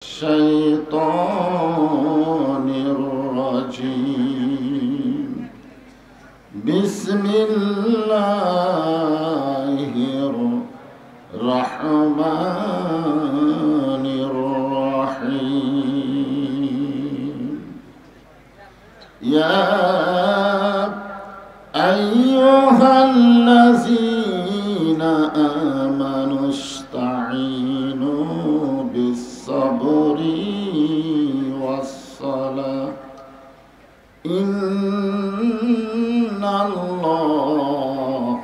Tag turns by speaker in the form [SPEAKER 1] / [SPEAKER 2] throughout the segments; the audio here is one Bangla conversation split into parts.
[SPEAKER 1] الشيطان الرجيم بسم الله الرحمن الرحيم يا أيها الذين آمنوا استعينوا بالصبر والصلاة إن الله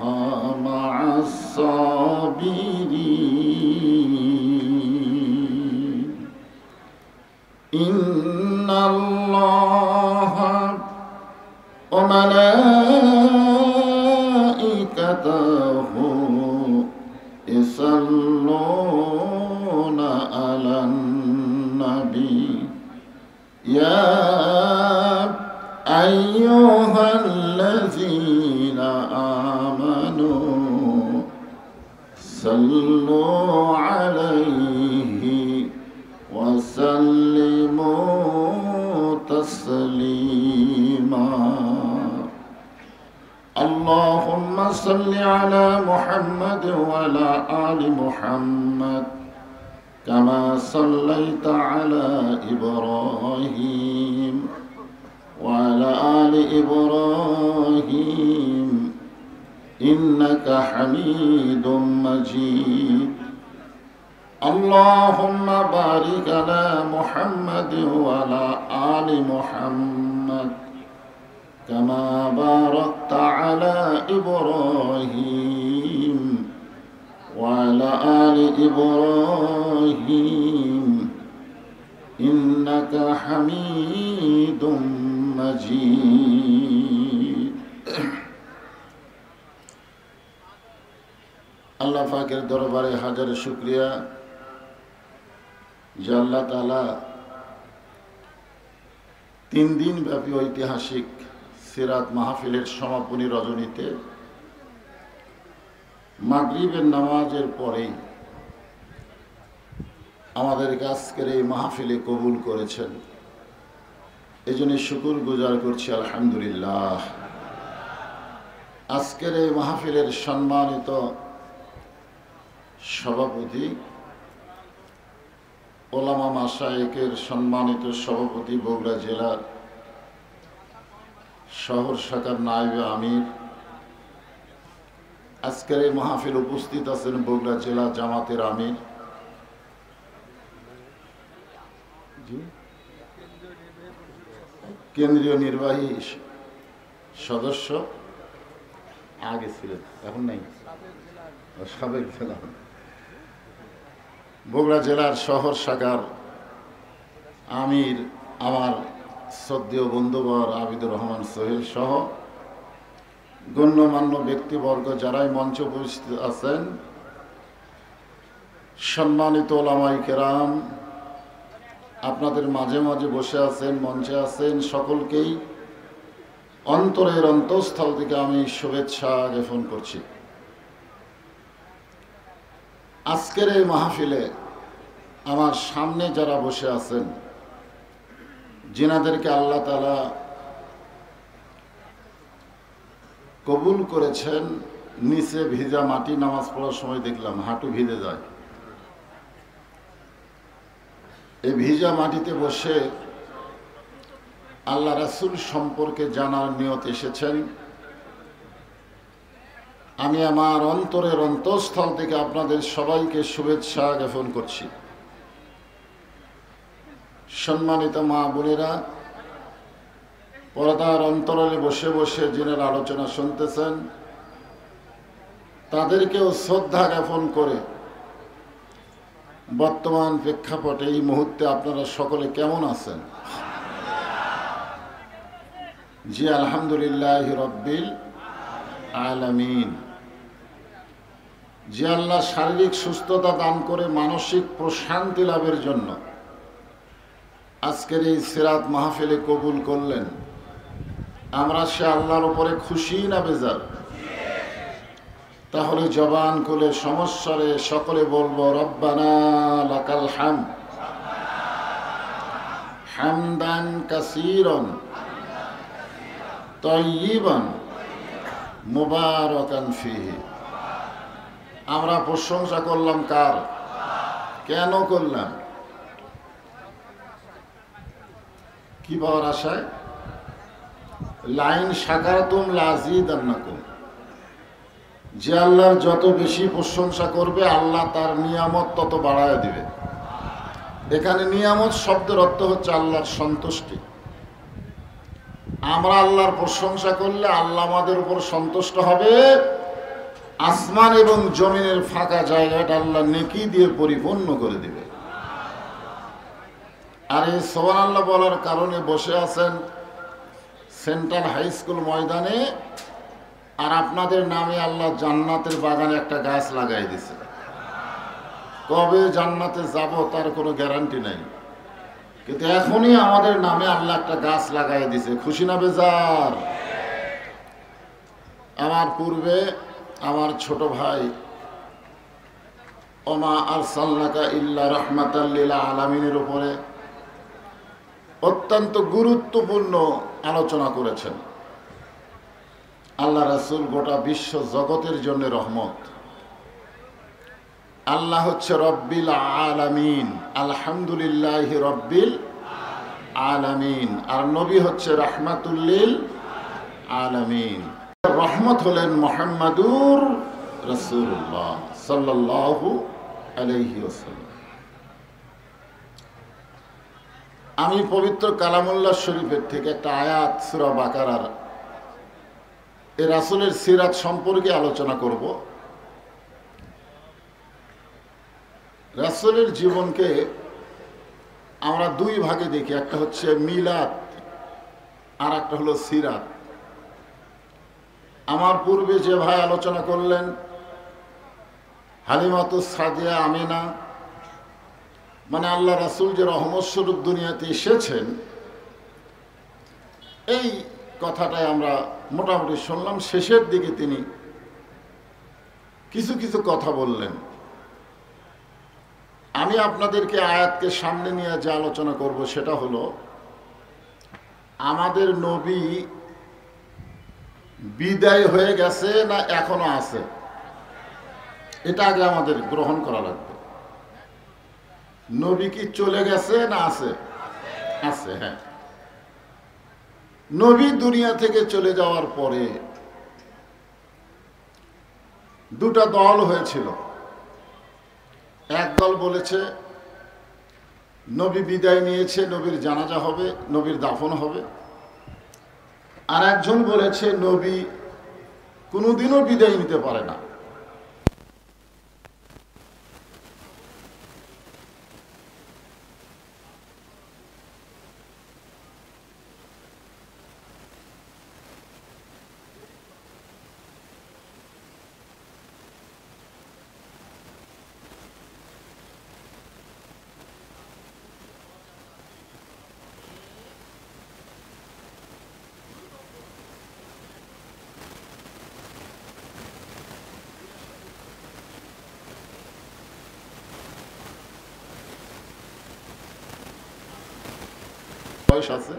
[SPEAKER 1] مع الصابرين إن الله وملائكته يصلون على النبي يا أيها الذين آمنوا صلوا عليه وسلموا تسليما اللهم صل على محمد وعلى آل محمد كما صليت على إبراهيم وعلى آل إبراهيم إنك حميد مجيد اللهم بارك على محمد وعلى آل محمد كما باركت على إبراهيم وعلى آل إبراهيم إنك حميد مجيد আল্লাহ পাকের দরবারে হাজার শুকরিয়া যে আল্লাহ তাআলা 3 দিন ব্যাপী ঐতিহাসিক সিরাত মাহফিলের সমাপনী রজনীতে মাগরিবের নামাজের পরেই আমাদের আজকের এই মাহফিলে কবুল করেছেন। এজন্য শুকর গুজার করছি আলহামদুলিল্লাহ। আজকের এই মাহফিলের সম্মানিত সভাপতি ওলামা মাশায়েখের সম্মানিত সভাপতি বগুড়া জেলার শহর শাখার নায়েবে আমির, আজকের এই মাহফিল উপস্থিত আছেন বগুড়া জেলা জামাতের আমির, কেন্দ্রীয় নির্বাহী সদস্য, আগে ছিলেন এখন নাই, সাবেক জেলা, বগুড়া জেলার শহর শাখার আমির আমার শ্রদ্ধেয় বন্ধুবর আবিদুর রহমান সোহেল সহ গণ্যমান্য ব্যক্তিবর্গ যারাই মঞ্চে উপস্থিত আছেন, সম্মানিত ওলামায়ে কেরাম আপনাদের মাঝে মাঝে বসে আছেন, মঞ্চে আছেন, সকলকেই অন্তরের অন্তঃস্থল থেকে আমি শুভেচ্ছা জ্ঞাপন করছি। আজকের এই মাহফিলে আমার সামনে যারা বসে আছেন, যিনাদেরকে আল্লাহ তাআলা কবুল করেছেন, নিচে ভিজা মাটি, নামাজ পড়ার সময় দেখলাম হাঁটু ভিজে যায়, এই ভিজা মাটিতে বসে আল্লাহ রাসূল সম্পর্কে জানার নিয়ত এসেছেন। আমি আমার অন্তরের অন্তঃস্থল থেকে আপনাদের সবাইকে শুভেচ্ছা জ্ঞাপন করছি। সম্মানিত মা বোনেরা, পর্দার অন্তরালে বসে বসে যিনারা আলোচনা শুনতেছেন তাদেরকেও শ্রদ্ধা জ্ঞাপন করে বর্তমান প্রেক্ষাপটে এই মুহূর্তে আপনারা সকলে কেমন আছেন? জি আলহামদুলিল্লাহ রব্বিল আলামিন। যে আল্লাহ শারীরিক সুস্থতা দান করে মানসিক প্রশান্তি লাভের জন্য আজকের এই সিরাত মাহফিলে কবুল করলেন, আমরা সে আল্লাহর উপরে খুশি না বেজার? তাহলে জবান খুলে সমস্যারে সকলে বলবো রব্বানা লাকাল হামদ, হামদান কাসীরান তাইয়িবান মুবারাকান ফিহি। আমরা প্রশংসা করলাম কার? কেন করলাম? কি পাওয়ার আশায়? লাইন শাকারতুম লাযীদান্নাকুম। যে আল্লাহর যত বেশি প্রশংসা করবে আল্লাহ তার নিয়ামত তত বাড়ায় দিবে। এখানে নিয়ামত শব্দের অর্থ হচ্ছে আল্লাহর সন্তুষ্টি। আমরা আল্লাহর প্রশংসা করলে আল্লাহ আমাদের উপর সন্তুষ্ট হবে। আসমান এবং জমিনের ফাঁকা জায়গাটা আল্লাহ নেকি দিয়ে পরিপূর্ণ করে দিবে। আর এই সুবহানাল্লাহ বলার কারণে বসে আছেন সেন্ট্রাল হাই স্কুল ময়দানে, আর আপনাদের নামে আল্লাহ জান্নাতের বাগানে একটা গাছ লাগাই দিছে। কবে জান্নাতে যাব তার কোনো গ্যারান্টি নাই, কিন্তু এখনই আমাদের নামে আল্লাহ একটা গাছ লাগাই দিছে। খুশি না বেজার? আমার পূর্বে আমার ছোট ভাই ওমা আরসালনাকা ইল্লা রাহমাতাল লিল আলামিনের উপরে অত্যন্ত গুরুত্বপূর্ণ আলোচনা করেছেন। আল্লাহ রাসূল গোটা বিশ্ব জগতের জন্য রহমত। আল্লাহ হচ্ছে রব্বিল আলামিন, আলহামদুলিল্লাহি রব্বিল আলামিন, আর নবী হচ্ছে রাহমাতুল লিল আলামিন। রহমত হলেন মুহাম্মাদুর রাসূলুল্লাহ সাল্লাল্লাহু আলাইহি ওয়াসাল্লাম। আমি পবিত্র কালামুল্লাহ শরীফের থেকে একটা আয়াত সূরা বাকারার এই রাসূলের সিরাত সম্পর্কে আলোচনা করব। রাসূলের জীবনকে আমরা দুই ভাগে দেখি, একটা হচ্ছে মিলাদ আর একটা হলো সিরাত। আমার পূর্বে যে ভাই আলোচনা করলেন হালিমাতুস সাদিয়া আমিনা, মানে আল্লাহ রাসূল যে রহমত স্বরূপ দুনিয়াতে এসেছেন, এই কথাটাই আমরা মোটামুটি শুনলাম। শেষের দিকে তিনি কিছু কিছু কথা বললেন। আমি আপনাদেরকে আয়াতকে সামনে নিয়ে যে আলোচনা করব সেটা হলো আমাদের নবী বিদায় হয়ে গেছে না এখনো আছে, এটা আগে আমাদের গ্রহণ করা লাগবে। নবী কি চলে গেছে না আছে? আছে, হ্যাঁ। নবী দুনিয়া থেকে চলে যাওয়ার পরে দুটা দল হয়েছিল। এক দল বলেছে নবী বিদায় নিয়েছে, নবীর জানাজা হবে, নবীর দাফন হবে। আর একজন বলেছে নবী কোনোদিনও বিদায় নিতে পারে না। বয়স আছে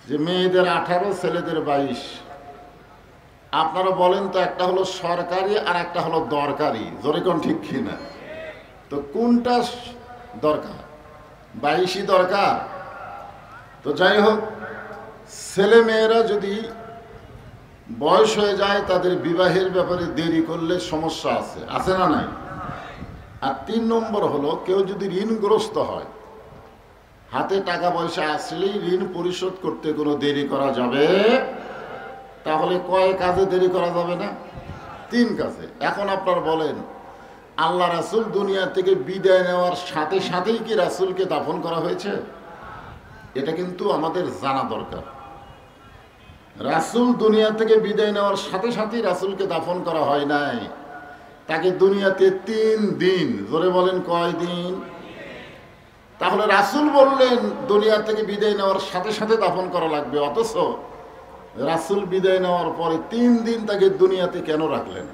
[SPEAKER 1] যে মেয়েদের 18, ছেলেদের 22। আপনারা বলেন তো, একটা হলো সরকারি আর একটা হলো দরকারি, জোরে কোন ঠিক কিনা? তো কোনটা দরকার? 22ই দরকার। তো যাই হোক, ছেলে মেয়েরা যদি বয়স হয়ে যায় তাদের বিবাহের ব্যাপারে দেরি করলে সমস্যা আছে, আছে না নাই? আর 3 নম্বর হলো কেউ যদি ঋণগ্রস্ত হয়, হাতে টাকা পয়সা আসলেই ঋণ পরিশোধ করতে কোনো দেরি করা যাবে? তাহলে কয় কাজে দেরি করা যাবে না? 3 কাজে। এখন আপনারা বলেন, আল্লাহ রাসূল দুনিয়া থেকে বিদায় নেওয়ার সাথে সাথেই কি রাসূলকে দাফন করা হয়েছে? এটা কিন্তু আমাদের জানা দরকার। রাসূল দুনিয়া থেকে বিদায় নেওয়ার সাথে সাথেই রাসূলকে দাফন করা হয় নাই। তাকে দুনিয়াতে 3 দিন, জোরে বলেন কয় দিন? তাহলে রাসূল বললেন দুনিয়া থেকে বিদায় নেওয়ার সাথে সাথে দাফন করা লাগবে, অথচ রাসূল বিদায় নেওয়ার পরে 3 দিন তাকে দুনিয়াতে কেন রাখলেন?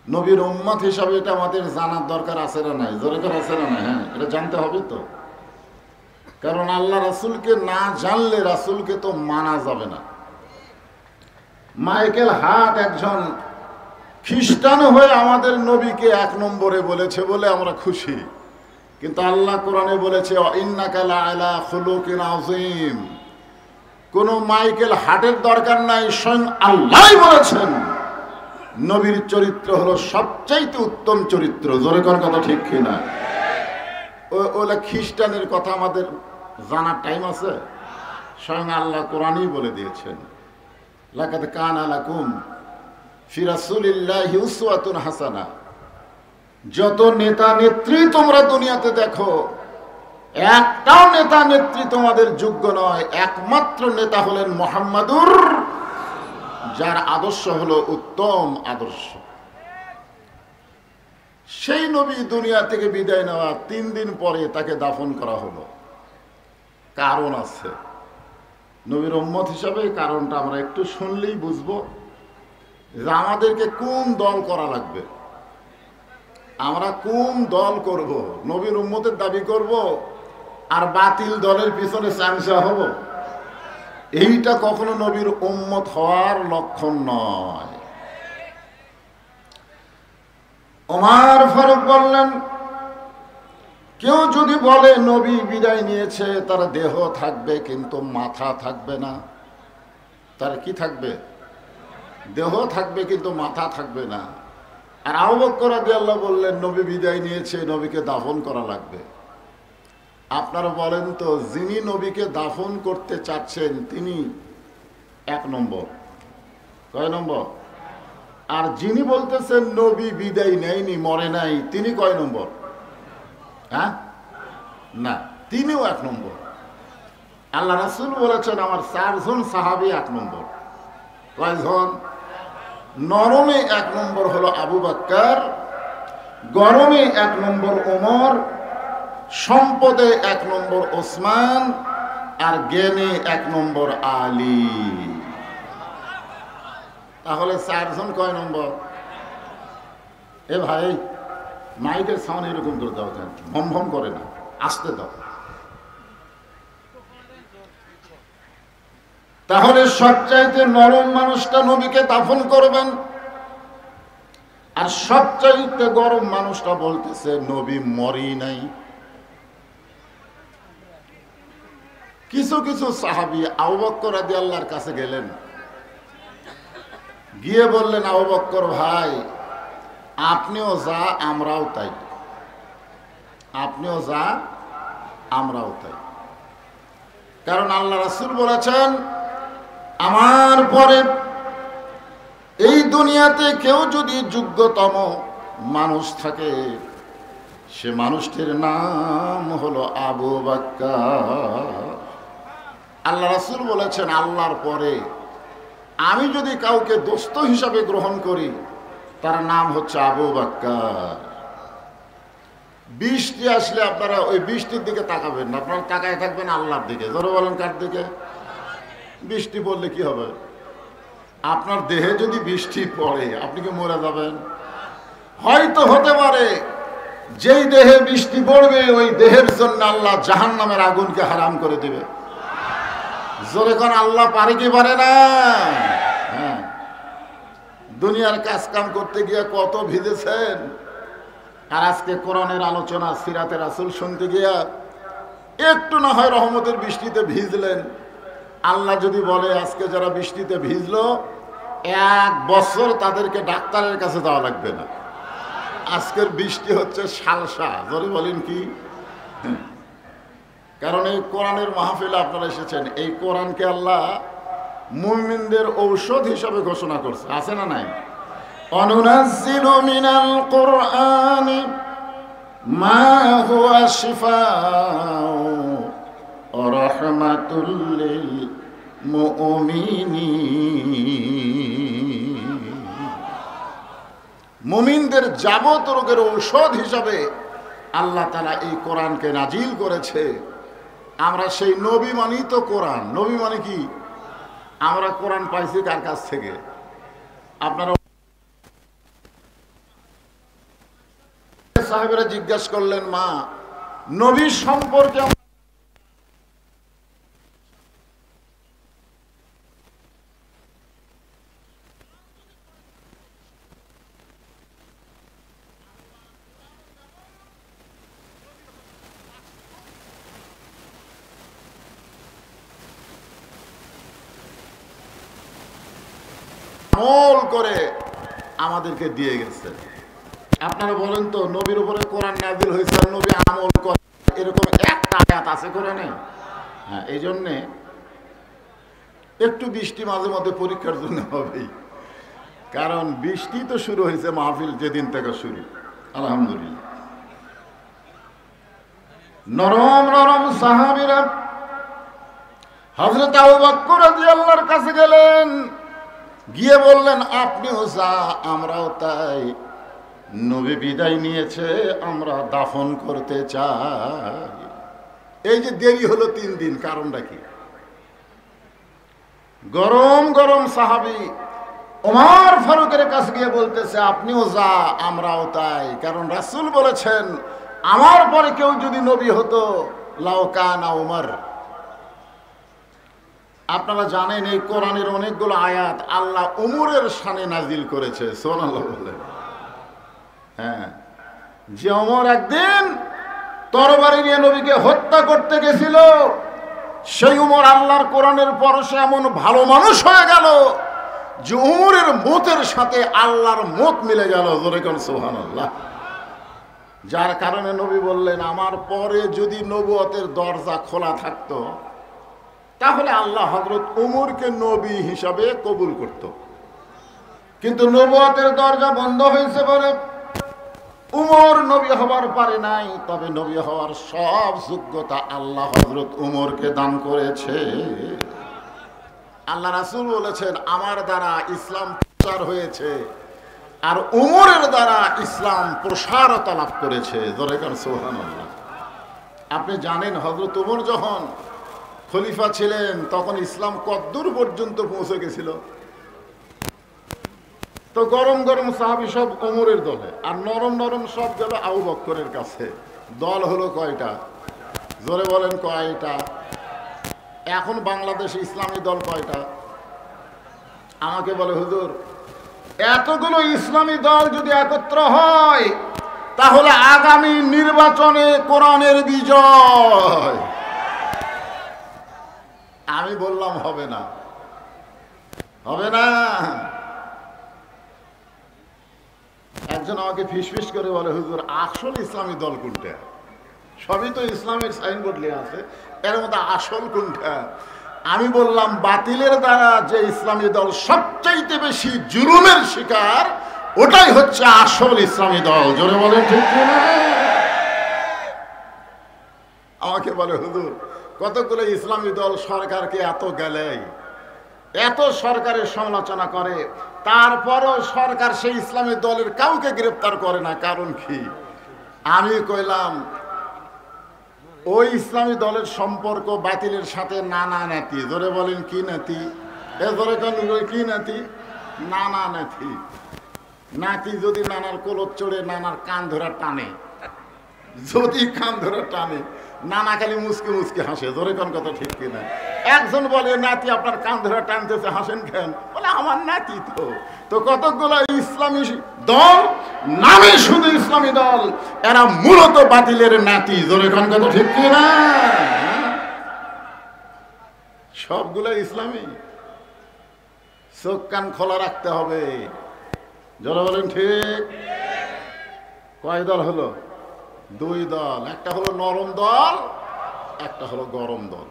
[SPEAKER 1] নবীর উম্মত হিসাবে এটা আমাদের জানার দরকার আছে না নাই? দরকার আছে না নাই? হ্যাঁ, এটা জানতে হবে তো। কারণ আল্লাহ রাসূলকে না জানলে রাসূলকে তো মানা যাবে না। মাইকেল হার্ট একজন খ্রিস্টান হয়ে আমাদের নবীকে 1 নম্বরে বলেছে বলে আমরা খুশি, কিন্তু আল্লাহ কোরআনে বলেছে ইন্নাকা লাআলা খুলুকিন আযীম। কোন মাইকেল হার্টের দরকার নাই, স্বয়ং আল্লাহই বলেছেন নবীর চরিত্র হলো সবচাইতে উত্তম চরিত্র। জোরে কোন কথা ঠিক কিনা? ওলা খ্রিস্টানের কথা আমাদের জানার টাইম আছে? স্বয়ং আল্লাহ কোরআনই বলে দিয়েছেন লাকাদ কানা লাকুম ফি রাসূলিল্লাহি উসওয়াতুন হাসানা। যত নেতা নেত্রী তোমরা দুনিয়াতে দেখো, একটাও নেতা নেত্রী তোমাদের যোগ্য নয়। একমাত্র নেতা হলেন মুহাম্মাদুর, যার আদর্শ হলো উত্তম আদর্শ। সেই নবী দুনিয়া থেকে বিদায় নেওয়া 3 দিন পরে তাকে দাফন করা হলো। কারণ আছে, নবীর উম্মত হিসাবে কারণটা আমরা একটু শুনলেই বুঝবো যে আমাদেরকে কোন দল করা লাগবে। আমরা কোন দল করব? নবীর উম্মতের দাবি করব আর বাতিল দলের পিছনে চামচা হব? এইটা কখনো নবীর উম্মত হওয়ার লক্ষণ নয়। ওমর ফারুক বললেন, কেউ যদি বলে নবী বিদায় নিয়েছে, তার দেহ থাকবে কিন্তু মাথা থাকবে না। তার কি থাকবে? দেহ থাকবে কিন্তু মাথা থাকবে না। আর আবু বকর রাদিয়াল্লাহু বললেন নবী বিদায় নিয়েছে, নবীকে দাফন করা লাগবে। আপনারা বলেন তো, যিনি নবীকে দাফন করতে চাচ্ছেন তিনি 1 নম্বর, কয় নম্বর? আর যিনি বলতেছেন নবী বিদায় নেয়নি, মরে নাই, তিনি কয় নম্বর? হ্যাঁ, না, তিনিও 1 নম্বর। আল্লাহ রাসূল বলেছেন আমার 4 জন সাহাবী 1 নম্বর। কয়জন? নরমে 1 নম্বর হলো আবু বকর, গরমে 1 নম্বর ওমর, সম্পদে 1 নম্বর ওসমান, আর জ্ঞানে 1 নম্বর আলী। তাহলে 4 জন কয় নম্বর? এ ভাই, মাইকের সাউন্ড এরকম করে দাও, কেন ভম ভম করে না, আসতে দাও। তাহলে সবচাইতে নরম মানুষটা নবীকে দাফন করবেন, আর সবচাইতে গরম মানুষটা বলতেছে নবী মরি নাই। কিছু কিছু সাহাবী আবু বকর রাদিয়াল্লাহর কাছে গেলেন, গিয়ে বললেন আবু বকর ভাই, আপনিও যা আমরাও তাই, আপনিও যা আমরাও তাই। কারণ আল্লাহ রাসূল বলেছেন আমার পরে এই দুনিয়াতে কেউ যদি যোগ্যতম মানুষ থাকে, সে মানুষটির নাম হলো আবু বকর। আল্লাহ রাসূল বলেছেন আল্লাহর পরে আমি যদি কাউকে দোস্ত হিসাবে গ্রহণ করি, তার নাম হচ্ছে আবু বকর। বৃষ্টি আসলে আপনারা ওই বৃষ্টির দিকে তাকাবেন না, আপনারা তাকায় থাকবেন আল্লাহর দিকে। জোরে বলেন, কার দিকে? বৃষ্টি পড়লে কি হবে? আপনার দেহে যদি বৃষ্টি পড়ে, আপনি কি মরে যাবেন? হয়তো হতে পারে যেই দেহে বৃষ্টি পড়বে ওই দেহের জন্য আল্লাহ জাহান্নামের আগুনকে হারাম করে দিবে। জোরে কোন আল্লাহ পারে কি পারে না? হ্যাঁ, দুনিয়ার কাজ কাম করতে গিয়ে কত ভিজেছেন, আর আজকে কোরআনের আলোচনা সিরাতে রাসূল শুনতে গিয়া একটু না হয় রহমতের বৃষ্টিতে ভিজলেন। আল্লাহ যদি বলে আজকে যারা বৃষ্টিতে ভিজলো 1 বছর তাদেরকে ডাক্তারের কাছে যাওয়া লাগবে না। আজকের বৃষ্টি হচ্ছে সালসা। জোরে বলেন কি? কারণ এই কোরআনের মাহফিলে আপনারা এসেছেন, এই কোরআনকে আল্লাহ মুমিনদের ঔষধ হিসাবে ঘোষণা করছে, আছে না নাই? অনুনাজ্জিলু মিনাল কুরআনি মা হুয়া শিফাউ ওয়া রাহমাতুল লিল মুমিনিন। মুমিনদের যাবত রোগের ঔষধ হিসাবে আল্লাহ তাআলা এই কোরআনকে নাজিল করেছে। আমরা সেই নবী মানি তো কোরআন। নবী মানে কি? আমরা কোরআন পাইছি কার কাছ থেকে? আপনারা সাহেবেরা জিজ্ঞাসা করলেন, মা নবী সম্পর্কে আমল করে আমাদেরকে দিয়ে গেছে। আপনারা বলেন তো, নবীর উপরে কোরআন নাযিল হয়েছে, নবী আমল করে, এরকম একটা আয়াত আছে কোরআনে? হ্যাঁ, এই জন্যে একটু বৃষ্টি মাঝে মধ্যে পরীক্ষার জন্য হবেই, কারণ বৃষ্টি তো শুরু হয়েছে মাহফিল যেদিন থেকে শুরু। আলহামদুলিল্লাহ, নরম নরম সাহাবীরা হযরত আবু বকর রাদিয়াল্লাহুর কাছে গেলেন, গিয়ে বললেন, আপনিও যা আমরাও তাই, নবী বিদায় নিয়েছে, আমরা দাফন করতে চাই। এই যে দেরি হলো 3 দিন, কারণটা কি? গরম গরম সাহাবী ওমর ফারুকের কাছে গিয়ে বলতেছে, আপনিও যা আমরাও তাই, কারণ রাসূল বলেছেন, আমার পরে কেউ যদি নবী হতো লাউ কানা ওমর। আপনারা জানেন এই কোরআনের অনেকগুলো আয়াত আল্লাহ ওমরের শানে নাজিল করেছে, সুবহানাল্লাহ বলেন। হ্যাঁ, যে ওমর একদিন তরবারি নিয়ে নবীকে হত্যা করতে গেছিল, সেই ওমর আল্লাহর কোরআনের পরশে এমন ভালো মানুষ হয়ে গেল যে ওমরের মতের সাথে আল্লাহর মত মিলে গেল। জোরে কোন সুবহানাল্লাহ। যার কারণে নবী বললেন, আমার পরে যদি নবুয়তের দরজা খোলা থাকতো তাহলে আল্লাহ হযরত ওমরকে নবী হিসাবে কবুল করত, কিন্তু নবুয়তের দরজা বন্ধ হয়েছে বলে উমর নবী হবার পারে নাই। তবে নবী হওয়ার সব যোগ্যতা আল্লাহ হযরত উমরকে দান করেছে। আল্লাহ রাসূল বলেছেন, আমার দ্বারা ইসলাম প্রচার হয়েছে আর উমরের দ্বারা ইসলাম প্রসারতা লাভ করেছে। জোরে কান সুবহানাল্লাহ। আপনি জানেন হযরত উমর যখন খলিফা ছিলেন তখন ইসলাম কতদূর পর্যন্ত পৌঁছে গেছিল? তো গরম গরম সাহাবী সব ওমরের দলে, আর নরম নরম সব গেল আবু বকরের কাছে। দল হলো কয়টা? জোরে বলেন কয়টা? এখন বাংলাদেশে ইসলামী দল কয়টা? আমাকে বলে, হুজুর এতগুলো ইসলামী দল যদি একত্র হয় তাহলে আগামী নির্বাচনে কোরআনের বিজয়। আমি বললাম, হবে না, হবে না। একজন আমাকে ফিসফিস করে বলে, হুজুর আসল ইসলামী দল কোনটা? সবই তো ইসলামের সাইনবোর্ড লেখা আছে, এর মধ্যে আসল কোনটা? আমি বললাম, বাতিলের দ্বারা যে ইসলামী দল সবচাইতে বেশি জুলুমের শিকার, ওটাই হচ্ছে আসল ইসলামী দল। জোরে বলেন ঠিক কিনা? আমাকে বলে, হুজুর কতগুলো ইসলামী দল সরকারকে এত গেলেই, এত সরকারের সমালোচনা করে, তারপরও সরকার সেই ইসলামী দলের কাউকে গ্রেফতার করে না, কারণ কি? আমি কইলাম, ওই ইসলামী দলের সম্পর্ক বাতিলের সাথে নানা নাতি। জোরে বলেন কি নাতি? এ জোরে কি নাতি? নানা নাতি। নাতি যদি নানার কোলত চড়ে নানার কান ধরা টানে, যদি কান ধরা টানে, নানা খালি মুসকে মুসকে হাসে। জোরে কোন কথা ঠিক কিনা? একজন বলে, নাতি আপনার কান ধরে টানতেছে, হাসেন কেন? বলে, আমার নাতি তো। তো কতগুলো ইসলামী দল, নামে শুধু ইসলামী দল, এরা মূলত বাতিলের নাতি। জোরে কোন কথা ঠিক কিনা? সবগুলো ইসলামী। চোখ কান খোলা রাখতে হবে। জোরে বলেন ঠিক। কয় দল হলো? 2 দল। একটা হলো নরম দল, একটা হলো গরম দল।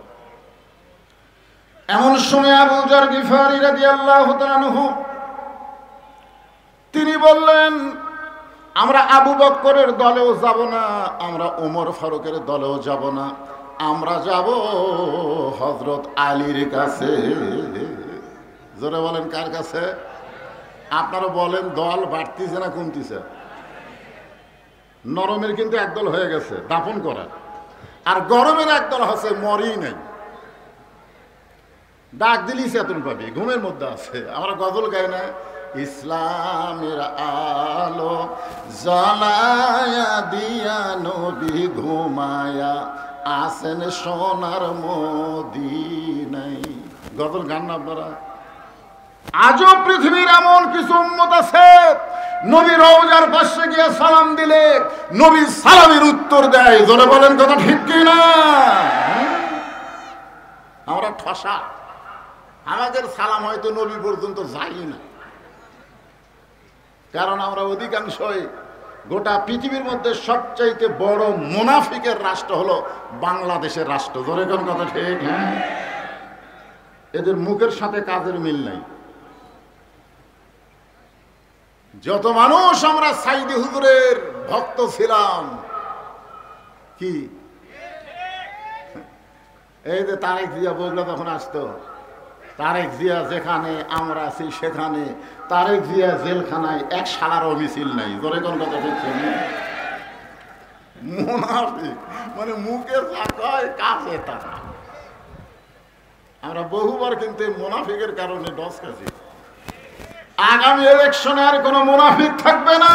[SPEAKER 1] এমন সময় আবু যর গিফারী রাদিয়াল্লাহু তাআলা আনহু তিনি বললেন, আমরা আবু বকরের দলেও যাব না, আমরা ওমর ফারুকের দলেও যাব না, আমরা যাব হযরত আলীর কাছে। জোরে বলেন কার কাছে? আপনারা বলেন, দল বাড়তিছে না কমতিছে? নরমের কিন্তু একদল হয়ে গেছে দাফন করা, আর গরমের একদল আছে মরেই নাই, ডাক দিলি চেতন পাবি, ঘুমের মধ্যে আছে। আমরা গজল গাই না, ইসলামের আলো জ্বালায়া দিয়া নবী ঘুমায়া আসেন সোনার মদিনায়। গজল গান না আপনারা? আজও পৃথিবীর এমন কিছু উম্মত আছে নবী রওজার পাশে গিয়ে সালাম দিলে নবী সালামের উত্তর দেয়। জোরে বলেন কথা ঠিক কি না? আমরা ঠসা, আমাদের সালাম হয়তো নবী পর্যন্ত যাই না, কারণ আমরা অধিকাংশই গোটা পৃথিবীর মধ্যে সবচাইতে বড় মুনাফিকের রাষ্ট্র হলো বাংলাদেশের রাষ্ট্র। জোরে কোন কথা ঠিক? হ্যাঁ, এদের মুখের সাথে কাজের মিল নাই। যত মানুষ আমরা সাইদি হুজুরের ভক্ত ছিলাম, কি এই যে তারেক জিয়া বগুড়া তখন আসতো, তারেক জিয়া যেখানে আমরা আছি সেখানে তারেক জিয়া জেলখানায় এক শালারও মিছিল নাই। জোরে কোন কথা হচ্ছে মুনাফিক, মানে মুখে যা কয় কাজে তা। আমরা বহুবার কিন্তু মুনাফিকের কারণে ডস খাচ্ছি। আগামী ইলেকশনে আর কোন মুনাফিক থাকবে না।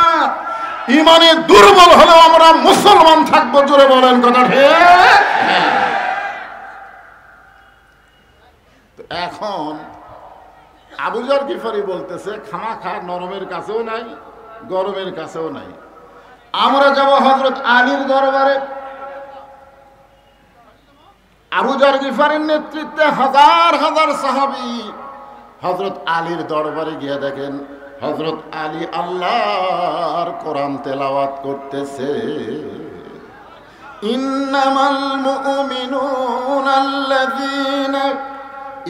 [SPEAKER 1] ইমানে দুর্বল হলেও আমরা মুসলমান থাকবো। জোরে বলেন কথা ঠিক? এখন আবু যর গিফারি বলতেছে খামাখা নরমের কাছেও নাই, গরমের কাছেও নাই। আমরা যাব হযরত আলীর দরবারে। আবু যর গিফারির নেতৃত্বে হাজার হাজার সাহাবী হযরত আলীর দরবারে গিয়ে দেখেন হযরত আলী আল্লাহর কোরআন তেলাওয়াত করতেছে। ইন্নামাল মুমিনুনা আল্লাযীনা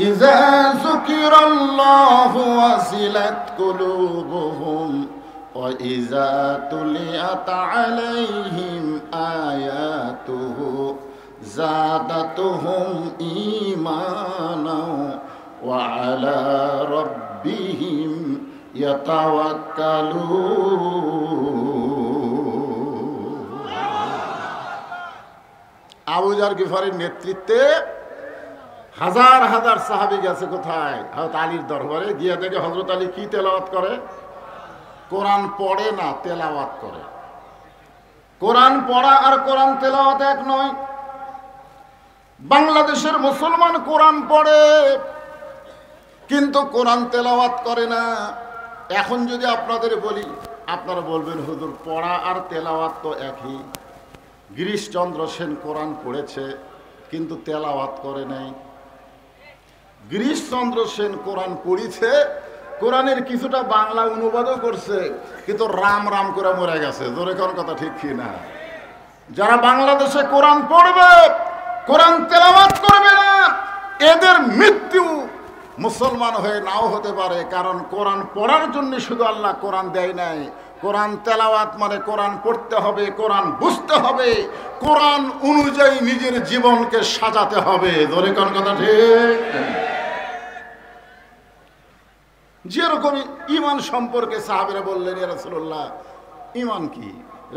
[SPEAKER 1] ইযা যুকিরাল্লাহু ওয়াজিলাত কুলুবুহুম ওয়া ইযা তুলিয়াত আলাইহিম আয়াতুহু যাদাতুহুম ঈমানা ওয়া আলা রাব্বিহিম ইয়াতাওয়াক্কালুন। আবু যর গিফারির নেতৃত্বে হাজার হাজার সাহাবী গেছে কোথায়? হযরত আলীর দরবারে। গিয়ে দেখে হযরত আলী কি তেলাওয়াত করে? কোরআন পড়ে না, তেলাওয়াত করে। কোরআন পড়া আর কোরআন তেলাওয়াত এক নয়। বাংলাদেশের মুসলমান কোরআন পড়ে কিন্তু কোরআন তেলাওয়াত করে না। এখন যদি আপনাদের বলি, আপনারা বলবেন হুজুর পড়া আর তেলাওয়াত তো একই। গিরিশচন্দ্র সেন কোরআন পড়েছে কিন্তু তেলাওয়াত করে নাই। গিরিশচন্দ্র সেন কোরআন পড়িছে, কোরআনের কিছুটা বাংলা অনুবাদও করছে, কিন্তু রাম রাম করে মরে গেছে। জোরে কোন কথা ঠিক কি না? যারা বাংলাদেশে কোরআন পড়বে, কোরআন তেলাওয়াত করবে না, এদের মৃত্যু মুসলমান হয়ে নাও হতে পারে। কারণ কোরআন পড়ার জন্য শুধু আল্লাহ কোরআন দেয় নাই। কোরআন তেলাওয়াত মানে কোরআন পড়তে হবে, কোরআন বুঝতে হবে, কোরআন অনুযায়ী নিজের জীবনকে সাজাতে হবে। জোরে কোন কথা ঠিক? যেরকম ঈমান সম্পর্কে সাহাবীরা বললেন, ইয়া রাসূলুল্লাহ ঈমান কি?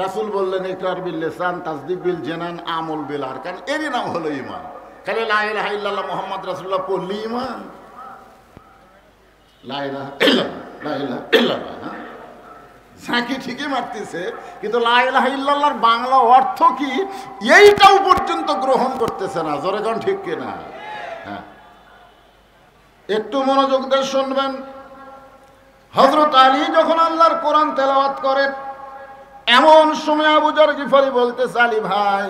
[SPEAKER 1] রাসূল বললেন ইকরার বিল লিসান, তাসদীক বিল জানান, আমল বিল আরকান। এরই নাম হলো ঈমান। খালি লা ইলাহা ইল্লাল্লাহ মুহাম্মদ রাসূলুল্লাহ পড়লি ঈমান? লা ইলাহা ইল্লাল্লাহ, লা ইলাহা ইল্লাল্লাহ ঝাঁকি ঠিকই মারতেছে, কিন্তু লা ইলাহা ইল্লাল্লাহর বাংলা অর্থ কি এইটাও পর্যন্ত গ্রহণ করতেছে না। জোরে কোন ঠিক কিনা? হ্যাঁ, একটু মনোযোগ দিয়ে শুনবেন। হযরত আলী যখন আল্লাহর কোরআন তেলাওয়াত করেন, এমন সময় আবু যর গিফারি বলতেছে, আলী ভাই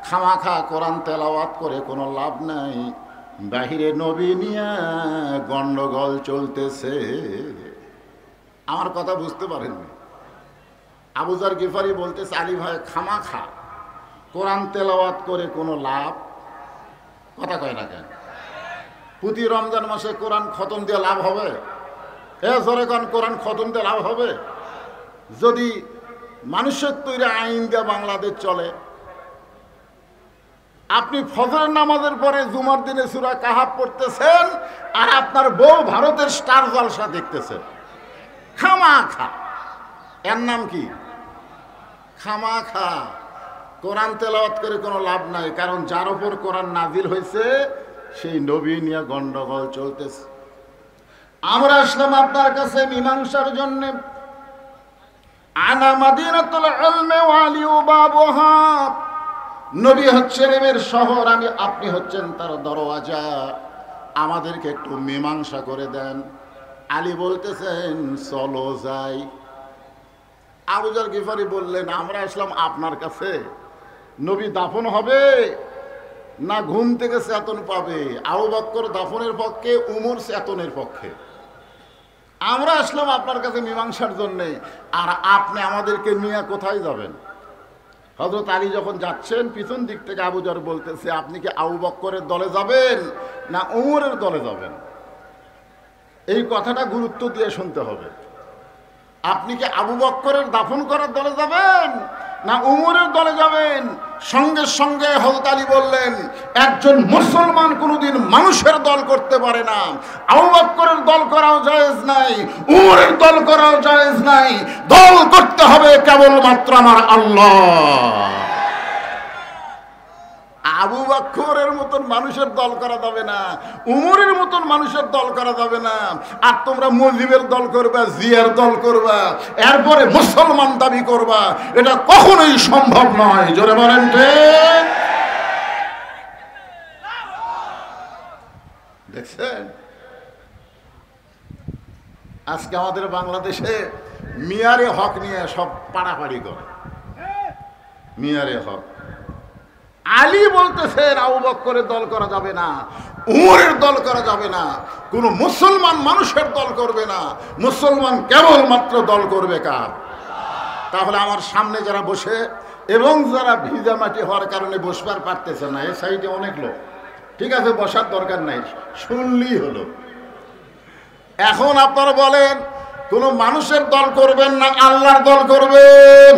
[SPEAKER 1] খামাখা কোরআন তেলাওয়াত করে কোনো লাভ নাই, বাহিরে নবী নিয়ে গন্ডগোল চলতেছে। আমার কথা বুঝতে পারেননি? আবু যর গিফারি বলতেছে, আলী ভাই খামাখা কোরআন তেলাওয়াত করে কোনো লাভ? কথা কয় না কেন? প্রতি রমজান মাসে কোরআন খতম দিয়ে লাভ হবে? জোরে কোন কোরআন খতম দিয়ে লাভ হবে? যদি মানুষের তৈরি আইন দিয়ে বাংলাদেশ চলে, আপনি ফজরের নামাজের পরে জুমার দিনে সূরা কাহাফ পড়তেছেন আর আপনার বউ ভারতের স্টার জলসা দেখতেছেন। খামাখা, এর নাম কি? খামাখা কোরআন তেলাওয়াত করে কোনো লাভ নাই। কারণ যার উপর কোরআন নাজিল হয়েছে সেই নবী নিয়ে গন্ডগোল চলতেছে। আমরা আসলাম আপনার কাছে মীমাংসার জন্য। আনা মাদিনাতুল ইলমি ওয়া আলিউ বাবুহা, নবী হচ্ছেন ইলমের শহর, আপনি হচ্ছেন তার দরওয়াজা, আমাদেরকে একটু মীমাংসা করে দেন। আলী বলতেছেন চলো যাই। আবু যর গিফারি বললেন আমরা আসলাম আপনার কাছে, নবী দাফন হবে না ঘুম থেকে চেতন পাবে? আবু বকর দাফনের পক্ষে, উমর চেতনের পক্ষে। আমরা আসলাম আপনার কাছে মীমাংসার জন্যে, আর আপনি আমাদেরকে নিয়ে কোথায় যাবেন? হযরত আলী যখন যাচ্ছেন পিছন দিক থেকে আবু যর বলতেছে আপনি কি আবু বকরের দলে যাবেন না উমরের দলে যাবেন? এই কথাটা গুরুত্ব দিয়ে শুনতে হবে। আপনি কি আবু বকরের দাফন করার দলে যাবেন না উমরের দলে যাবেন? সঙ্গে সঙ্গে হযরত আলী বললেন একজন মুসলমান কোনোদিন মানুষের দল করতে পারে না। আবু বকরের দল করাও জায়েজ নাই, উমরের দল করাও জায়েজ নাই, দল করতে হবে কেবলমাত্র আমার আল্লাহ। আবু বকরের মতন মানুষের দল করা যাবে না, উমরের মতন মানুষের দল করা যাবে না। আর তোমরা মুজিবের দল করবা, জিয়ার দল করবা, এরপরে মুসলমান দাবি করবা, এটা কখনোই সম্ভব নয়। জোরে বলেন ঠিক? দেখছেন আজকে আমাদের বাংলাদেশে মিয়ারে হক নিয়ে সব পাড়াপাড়ি করে। মিয়ারে হক, আলী বলতেছেন আবু বকরের দল করা যাবে না, উমরের দল করা যাবে না, কোন মুসলমান মানুষের দল করবে না, মুসলমান কেবলমাত্র দল করবে কার? তাহলে আমার সামনে যারা বসে এবং যারা ভিজা মাটি হওয়ার কারণে বসবার পারতেছে না, এ সাইডে অনেক লোক, ঠিক আছে বসার দরকার নাই, শুনলেই হলো। এখন আপনারা বলেন কোন মানুষের দল করবেন না আল্লাহর দল করবেন?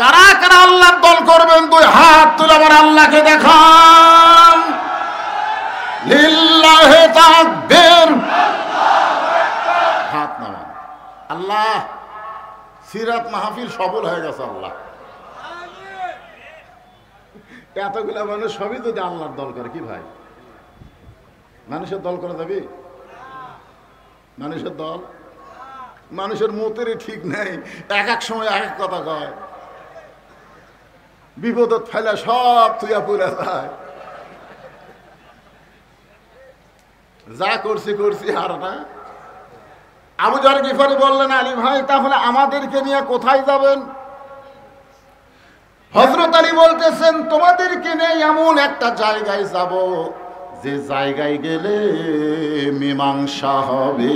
[SPEAKER 1] কারা কারা আল্লাহর দল করবেন? দুই হাত তুলে আবার আল্লাহকে দেখান। লিল্লাহি তাকবীর, হাত নামান। আল্লাহ, সিরাত মাহফিল সফল হয়ে গেছে। আল্লাহ, এতগুলা মানুষ সবই যদি আল্লাহর দল করে, কি ভাই মানুষের দল করা যাবে? মানুষের দল, মানুষের মতেরই ঠিক নেই, এক এক সময় এক এক কথা কয়, বিপদত ফেলা সব তুইয়া পুরা যায়। যা করছি করছি আর না। আবু যর গিফারি বললেন আলী ভাই তাহলে আমাদেরকে নিয়ে কোথায় যাবেন? হযরত আলী বলতেছেন তোমাদেরকে নিয়ে এমন একটা জায়গায় যাব যে জায়গায় গেলে মীমাংসা হবে।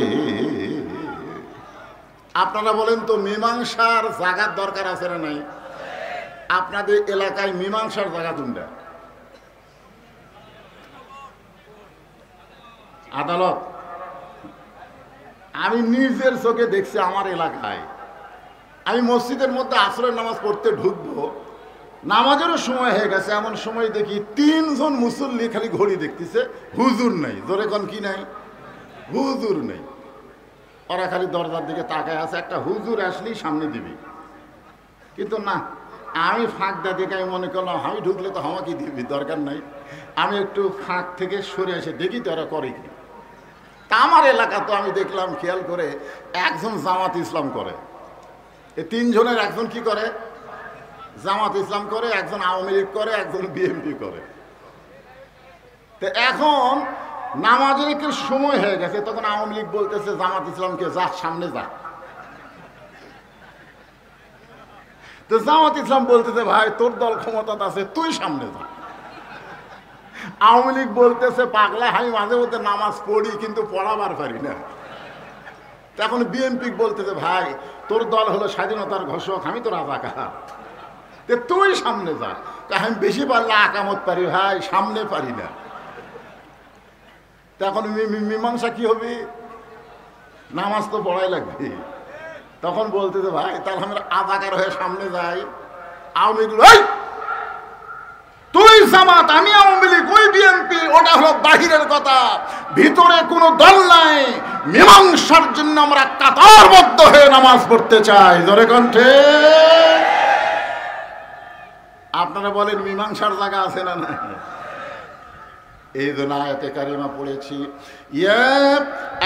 [SPEAKER 1] আপনারা বলেন তো মীমাংসার জায়গার দরকার আছে না নাই? আপনাদের এলাকায় মীমাংসার জায়গা কোনটা? আদালত। আমি নিজের চোখে দেখছি আমার এলাকায়, আমি মসজিদের মধ্যে আসরের নামাজ পড়তে ঢুকবো, নামাজেরও সময় হয়ে গেছে, এমন সময় দেখি তিনজন মুসল্লি খালি ঘড়ি দেখতেছে, হুজুর নাই। জোরে কোন কি নাই? হুজুর নেই। ওরা খালি দরজার দিকে তাকায় আছে, একটা হুজুর আসলেই সামনে দিবি, কিন্তু না, আমি ফাঁক দেখে আমি মনে করলাম আমি ঢুকলে তো আমাকে দিবি, দরকার নাই, আমি একটু ফাঁক থেকে সরে এসে দেখি তো ওরা করে কি। তা আমার এলাকা তো আমি দেখলাম খেয়াল করে একজন জামাত ইসলাম করে, এই তিনজনের একজন কি করে? জামাত ইসলাম করে, একজন আওয়ামী লীগ করে, একজন বিএনপি করে। তো এখন নামাজের একটু সময় হয়ে গেছে, তখন আওয়ামী লীগ বলতেছে জামাত ইসলামকে যা সামনে যা। তো জামাত ইসলাম বলতেছে ভাই তোর দল ক্ষমতা আছে, তুই সামনে যা। আওয়ামী লীগ বলতেছে পাগলা আমি মাঝে মধ্যে নামাজ পড়ি কিন্তু পড়াবার পারি না। তখন বিএনপি বলতেছে ভাই তোর দল হলো স্বাধীনতার ঘোষক, আমি তো রাজাকার, তুই সামনে যা। আমি বেশি পারলে আকামত পারি ভাই, সামনে পারি না। তখন মীমাংসা কি হবে? নামাজ তো পড়াই লাগবে। তখন বলতেছে ভাই তাহলে আমরা আজাকার হয়ে সামনে যাই। আওয়ামী লীগ তুই জামাত, আমি আওয়ামী লীগ, ওই বিএনপি, ওটা হলো বাহিরের কথা, ভিতরে কোনো দল নাই। মীমাংসার জন্য আমরা কাতারবদ্ধ হয়ে নামাজ পড়তে চাই। জোরে কণ্ঠে আপনারা বলেন মীমাংসার জায়গা আছে না? না, এই জন্য আয়াতে কারিমা পড়েছি, ইয়া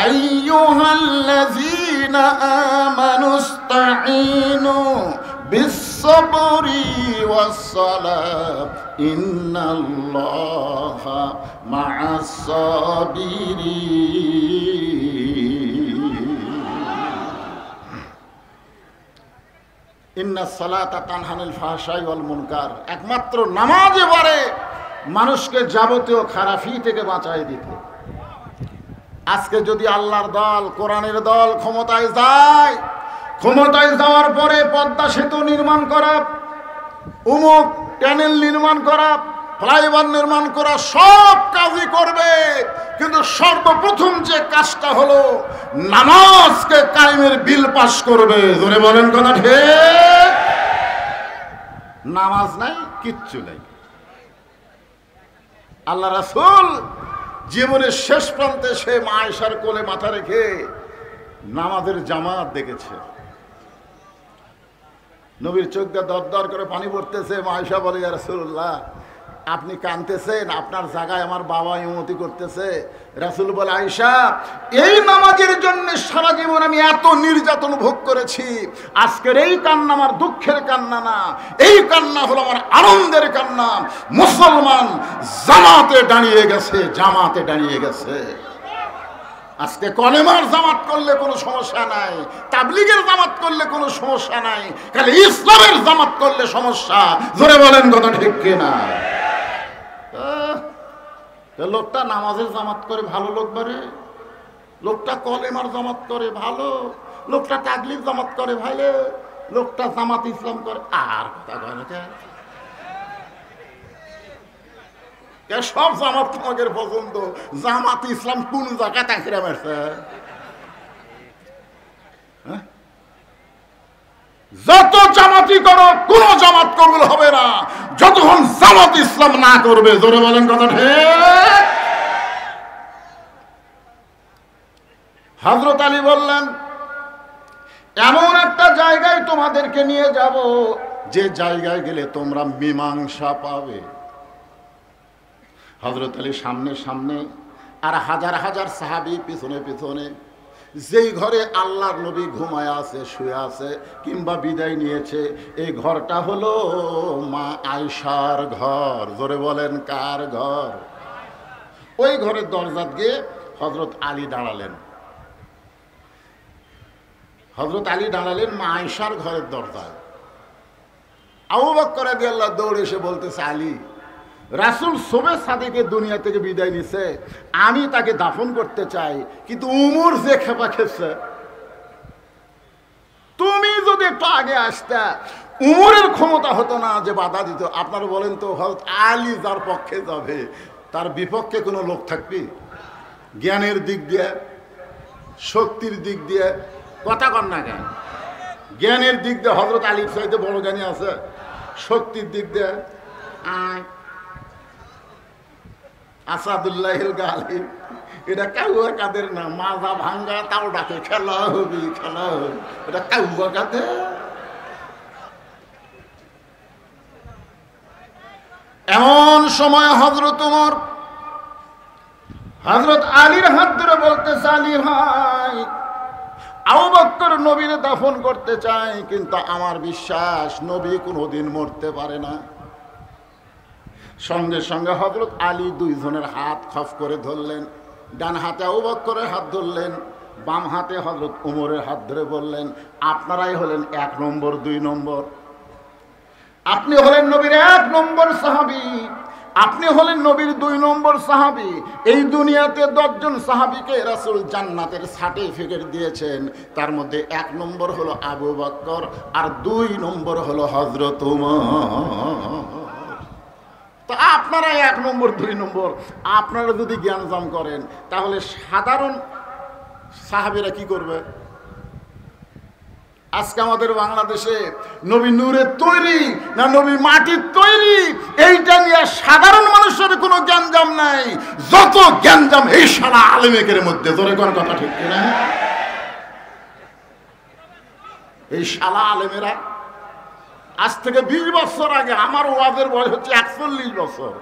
[SPEAKER 1] আইয়ুহাল্লাযীনা আমানুস্তাঈনু বিস-সাবরি ওয়াস-সালাত ইন্নাল্লাহা মা'আস-সাবিরিন। ইন্নাস সালাতা তানহা আনিল ফাহশাই ওয়াল মুনকার। একমাত্র নামাজে পারে মানুষকে যাবতীয় খারাপি থেকে বাঁচায় দিতে। আজকে যদি আল্লাহর দল, কোরআনের দল ক্ষমতায় যায়, ক্ষমতায় যাওয়ার পরে পদ্মা সেতু নির্মাণ করা, উমুক ট্যানেল নির্মাণ করা, ফ্লাইওভার নির্মাণ করা, সব কাজই করবে, কিন্তু সর্বপ্রথম যে কাজটা হলো নামাজকে কায়েমের বিল পাস করবে। জোরে বলেন কথা ঠিক? নামাজ নাই, কিচ্ছু নাই। আল্লাহ রাসূল জীবনের শেষ প্রান্তে সে মা আয়েশার কোলে মাথা রেখে নামাজের জামাত দেখেছে। নবীর চোখ দিয়ে দর দর করে পানি পড়তেছে। মা আয়েশা বলে, ইয়া রাসূলুল্লাহ, আপনি কাঁদতেছেন, আপনার জায়গায় আমার বাবা ইমামতি করতেছে। রাসূল বলে, আয়েশা, এই নামাজের জন্য সারা জীবন আমি এত নির্যাতন ভোগ করেছি, আজকের এই কান্না আমার দুঃখের কান্না না, এই কান্না হলো আমার আনন্দের কান্না। মুসলমান জামাতে দাঁড়িয়ে গেছে, জামাতে দাঁড়িয়ে গেছে। আজকে কলেমার জামাত করলে কোনো সমস্যা নাই, তাবলীগের জামাত করলে কোনো সমস্যা নাই, খালি ইসলামের জামাত করলে সমস্যা। জোরে বলেন কথা ঠিক কিনা? লোকটা নামাজের জামাত করে ভালো লোক বারে, লোকটা কলেমার জামাত করে ভালো, লোকটা তাবলীগ জামাত করে ভালো, লোকটা জামাত ইসলাম করে আর কথা কয় না। সব জামাত তোমাদের পছন্দ, জামাত ইসলাম কোন জায়গায় তাকিরা মারছে? যত জামাতি করো কোন জামাত কবুল হবে না যতক্ষণ জামাত ইসলাম না করবে। জোরে বলেন কথা ঠিক? হযরত আলী বললেন, এমন একটা জায়গায় তোমাদেরকে নিয়ে যাব যে জায়গায় গেলে তোমরা মীমাংসা পাবে। হযরত আলী সামনে সামনে আর হাজার হাজার সাহাবী পিছনে পিছনে। যেই ঘরে আল্লাহর নবী ঘুমায় আছে, শুয়ে আছে, কিংবা বিদায় নিয়েছে, এই ঘরটা হলো মা আয়েশার ঘর। জোরে বলেন কার ঘর? ওই ঘরের দরজা গিয়ে হযরত আলী দাঁড়ালেন। হযরত আলী দাঁড়ালেন মা আয়েশার ঘরের দরজায়। আবু বকর রাদিয়াল্লাহু দৌড়ে এসে বলতেছে, আলী, রাসূল সুবহে সাদিকে দুনিয়া থেকে বিদায় নিছে, আমি তাকে দাফন করতে চাই, কিন্তু উমর যে খেপা খেপছে, তুমি যদি একটু আগে আসতে উমরের ক্ষমতা হতো না যে বাধা দিত। আপনারা বলেন তো, হযরত আলী যার পক্ষে যাবে তার বিপক্ষে কোনো লোক থাকবে? জ্ঞানের দিক দিয়ে, শক্তির দিক দিয়ে, কথা কন না কেন? জ্ঞানের দিক দিয়ে হযরত আলীর চাইতে বড় জ্ঞানী আছে? শক্তির দিক দিয়ে আসাদুল্লাহিল গালিব, এটা কাউয়া কাদের না, মাজা ভাঙ্গা তাও ডাকে, খেলা হবি খেলা হবি, এটা কাউয়া কাদের। এমন সময় হযরত ওমর হযরত আলীর হাত ধরে বলতেছে, আলী ভাই, আবু বকর নবীরে দাফন করতে চায়, কিন্তু আমার বিশ্বাস নবী কোনোদিন মরতে পারে না। সঙ্গে সঙ্গে হযরত আলী দুইজনের হাত খফ করে ধরলেন। ডান হাতে আবু বকরের হাত ধরলেন, বাম হাতে হযরত ওমরের হাত ধরে বললেন, আপনারাই হলেন 1 নম্বর 2 নম্বর, আপনি হলেন নবীর 1 নম্বর সাহাবী, আপনি হলেন নবীর 2 নম্বর সাহাবী। এই দুনিয়াতে 10 জন সাহাবীকে রাসূল জান্নাতের সার্টিফিকেট দিয়েছেন, তার মধ্যে 1 নম্বর হলো আবু বকর আর 2 নম্বর হলো হযরত ওমর। তো আপনারা 1 নম্বর 2 নম্বর, আপনারা যদি জ্ঞানজাম করেন তাহলে সাধারণ সাহাবীরা কি করবে? আজকে আমাদের বাংলাদেশে নবী নূরের তৈরি না নবী মাটির তৈরি, এইটা নিয়ে সাধারণ মানুষের কোনো জ্ঞানজাম নাই। যত জ্ঞানজাম এই সারা আলেমেকের মধ্যে। জোরে কোন কথা ঠিক কিনা? এই শালা আলেমেরা আজ থেকে 20 বছর আগে, আমার ওয়াজের বয়স হচ্ছে 41 বছর,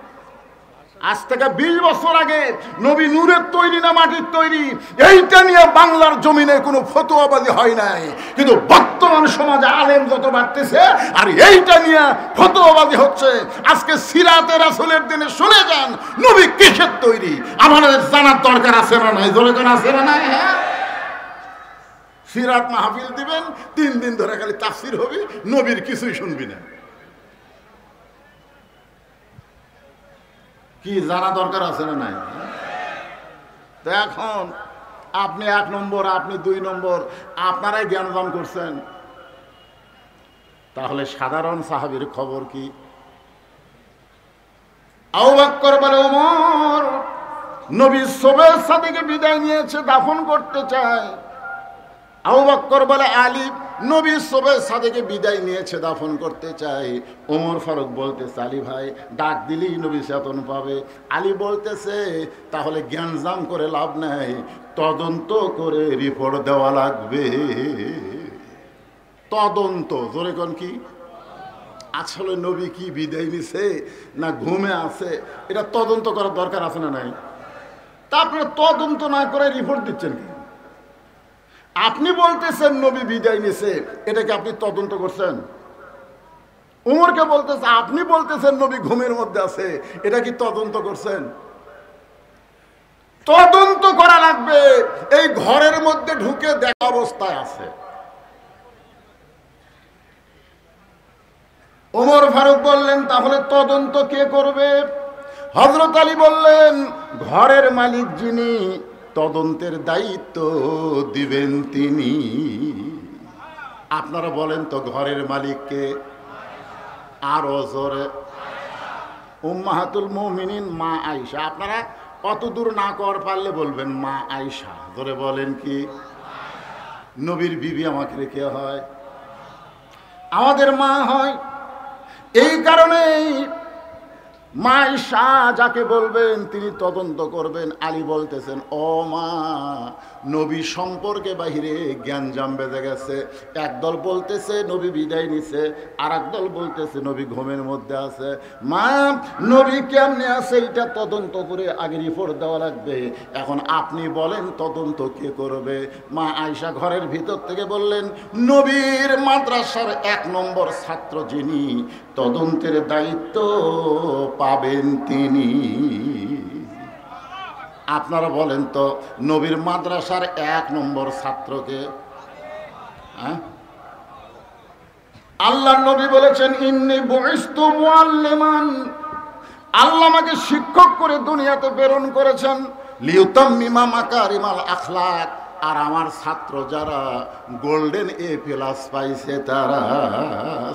[SPEAKER 1] আজ থেকে 20 বছর আগে নবী নূরের তৈরি না মাটির তৈরি এইটা নিয়ে বাংলার জমিনে কোনো ফতোয়াবাজি হয় নাই, কিন্তু বর্তমান সমাজে আলেম যত বাড়তেছে আর এইটা নিয়ে ফতোয়াবাজি হচ্ছে। আজকে সিরাতে রাসূলের দিনে শুনে যান নবী কিসের তৈরি, আমাদের জানার দরকার আছে না নাই? জোরে কোন আছে না নাই? হ্যাঁ, সিরাত মাহফিল দিবেন 3 দিন ধরে খালি তাফসীর হবে, নবীর কিছুই শুনবি না। কি জানা দরকার আছে না নাই? তো এখন আপনি 1 নম্বর, আপনি 2 নম্বর, আপনারাই জ্ঞানদান করছেন। তাহলে সাধারণ সাহাবীর খবর কি? আবু বকর বলে, ওমর নবী সুবহ সাদিকে বিদায় নিয়েছে, দাফন করতে চায়। আবু বকর বলে, আলী নবী সুবহ সাদিকে বিদায় নিয়েছে, দাফন করতে চাই। ওমর ফারুক বলতেছে, আলী ভাই ডাক দিলেই নবী চেতন পাবে। আলী বলতেছে, তাহলে জ্ঞানজাম করে লাভ নাই, তদন্ত করে রিপোর্ট দেওয়া লাগবে। তদন্ত, জোরে কোন কি? আসলে নবী কি বিদায় নিছে না ঘুমে আছে, এটা তদন্ত করার দরকার আছে না নাই? তা আপনারা তদন্ত না করে রিপোর্ট দিচ্ছেন কি? আপনি বলতেছেন নবী বিদায় নিছে, এটাকে আপনি তদন্ত করছেন? উমরকে বলতেছে, আপনি বলতেছেন নবী ঘুমের মধ্যে আছে, এটা কি তদন্ত করছেন? তদন্ত করা লাগবে। এই ঘরের মধ্যে ঢুকে দেখা অবস্থায় আছে। ওমর ফারুক বললেন, তাহলে তদন্ত কে করবে? হযরত আলী বললেন, ঘরের মালিক যিনি, তদন্তের দায়িত্ব দিবেন তিনি। আপনারা বলেন তো ঘরের মালিককে? আরো জোরে। উম্মাহাতুল মুমিনিন মা আয়েশা। আপনারা অত দূর না কর পারলে বলবেন মা আয়েশা। জোরে বলেন কি? নবীর বিবি আমাকে রেখে হয়, আমাদের মা হয়। এই কারণেই মা আয়েশা যাকে বলবেন তিনি তদন্ত করবেন। আলী বলতেছেন, ও মা, নবী সম্পর্কে বাহিরে জ্ঞানজাম বেজে গেছে। একদল বলতেছে নবী বিদায় নিছে, আর একদল বলতেছে নবী ঘুমের মধ্যে আছে। মা, নবী কেমনে আছে এটা তদন্ত করে আগে রিপোর্ট দেওয়া লাগবে। এখন আপনি বলেন তদন্ত কে করবে? মা আয়েশা ঘরের ভিতর থেকে বললেন, নবীর মাদ্রাসার 1 নম্বর ছাত্র যিনি, তদন্তের দায়িত্ব পাবেন তিনি। আপনারা বলেন তো নবীর মাদ্রাসার 1 নম্বর ছাত্রকে? আল্লাহর নবী বলেছেন, ইন্নী বুইসতু মুআল্লিমান, আল্লাহ আমাকে শিক্ষক করে দুনিয়াতে প্রেরণ করেছেন। লিউতাম্মিমা মাকারিমাল আখলাক, আর আমার ছাত্র যারা গোল্ডেন A+ পাইছে তারা,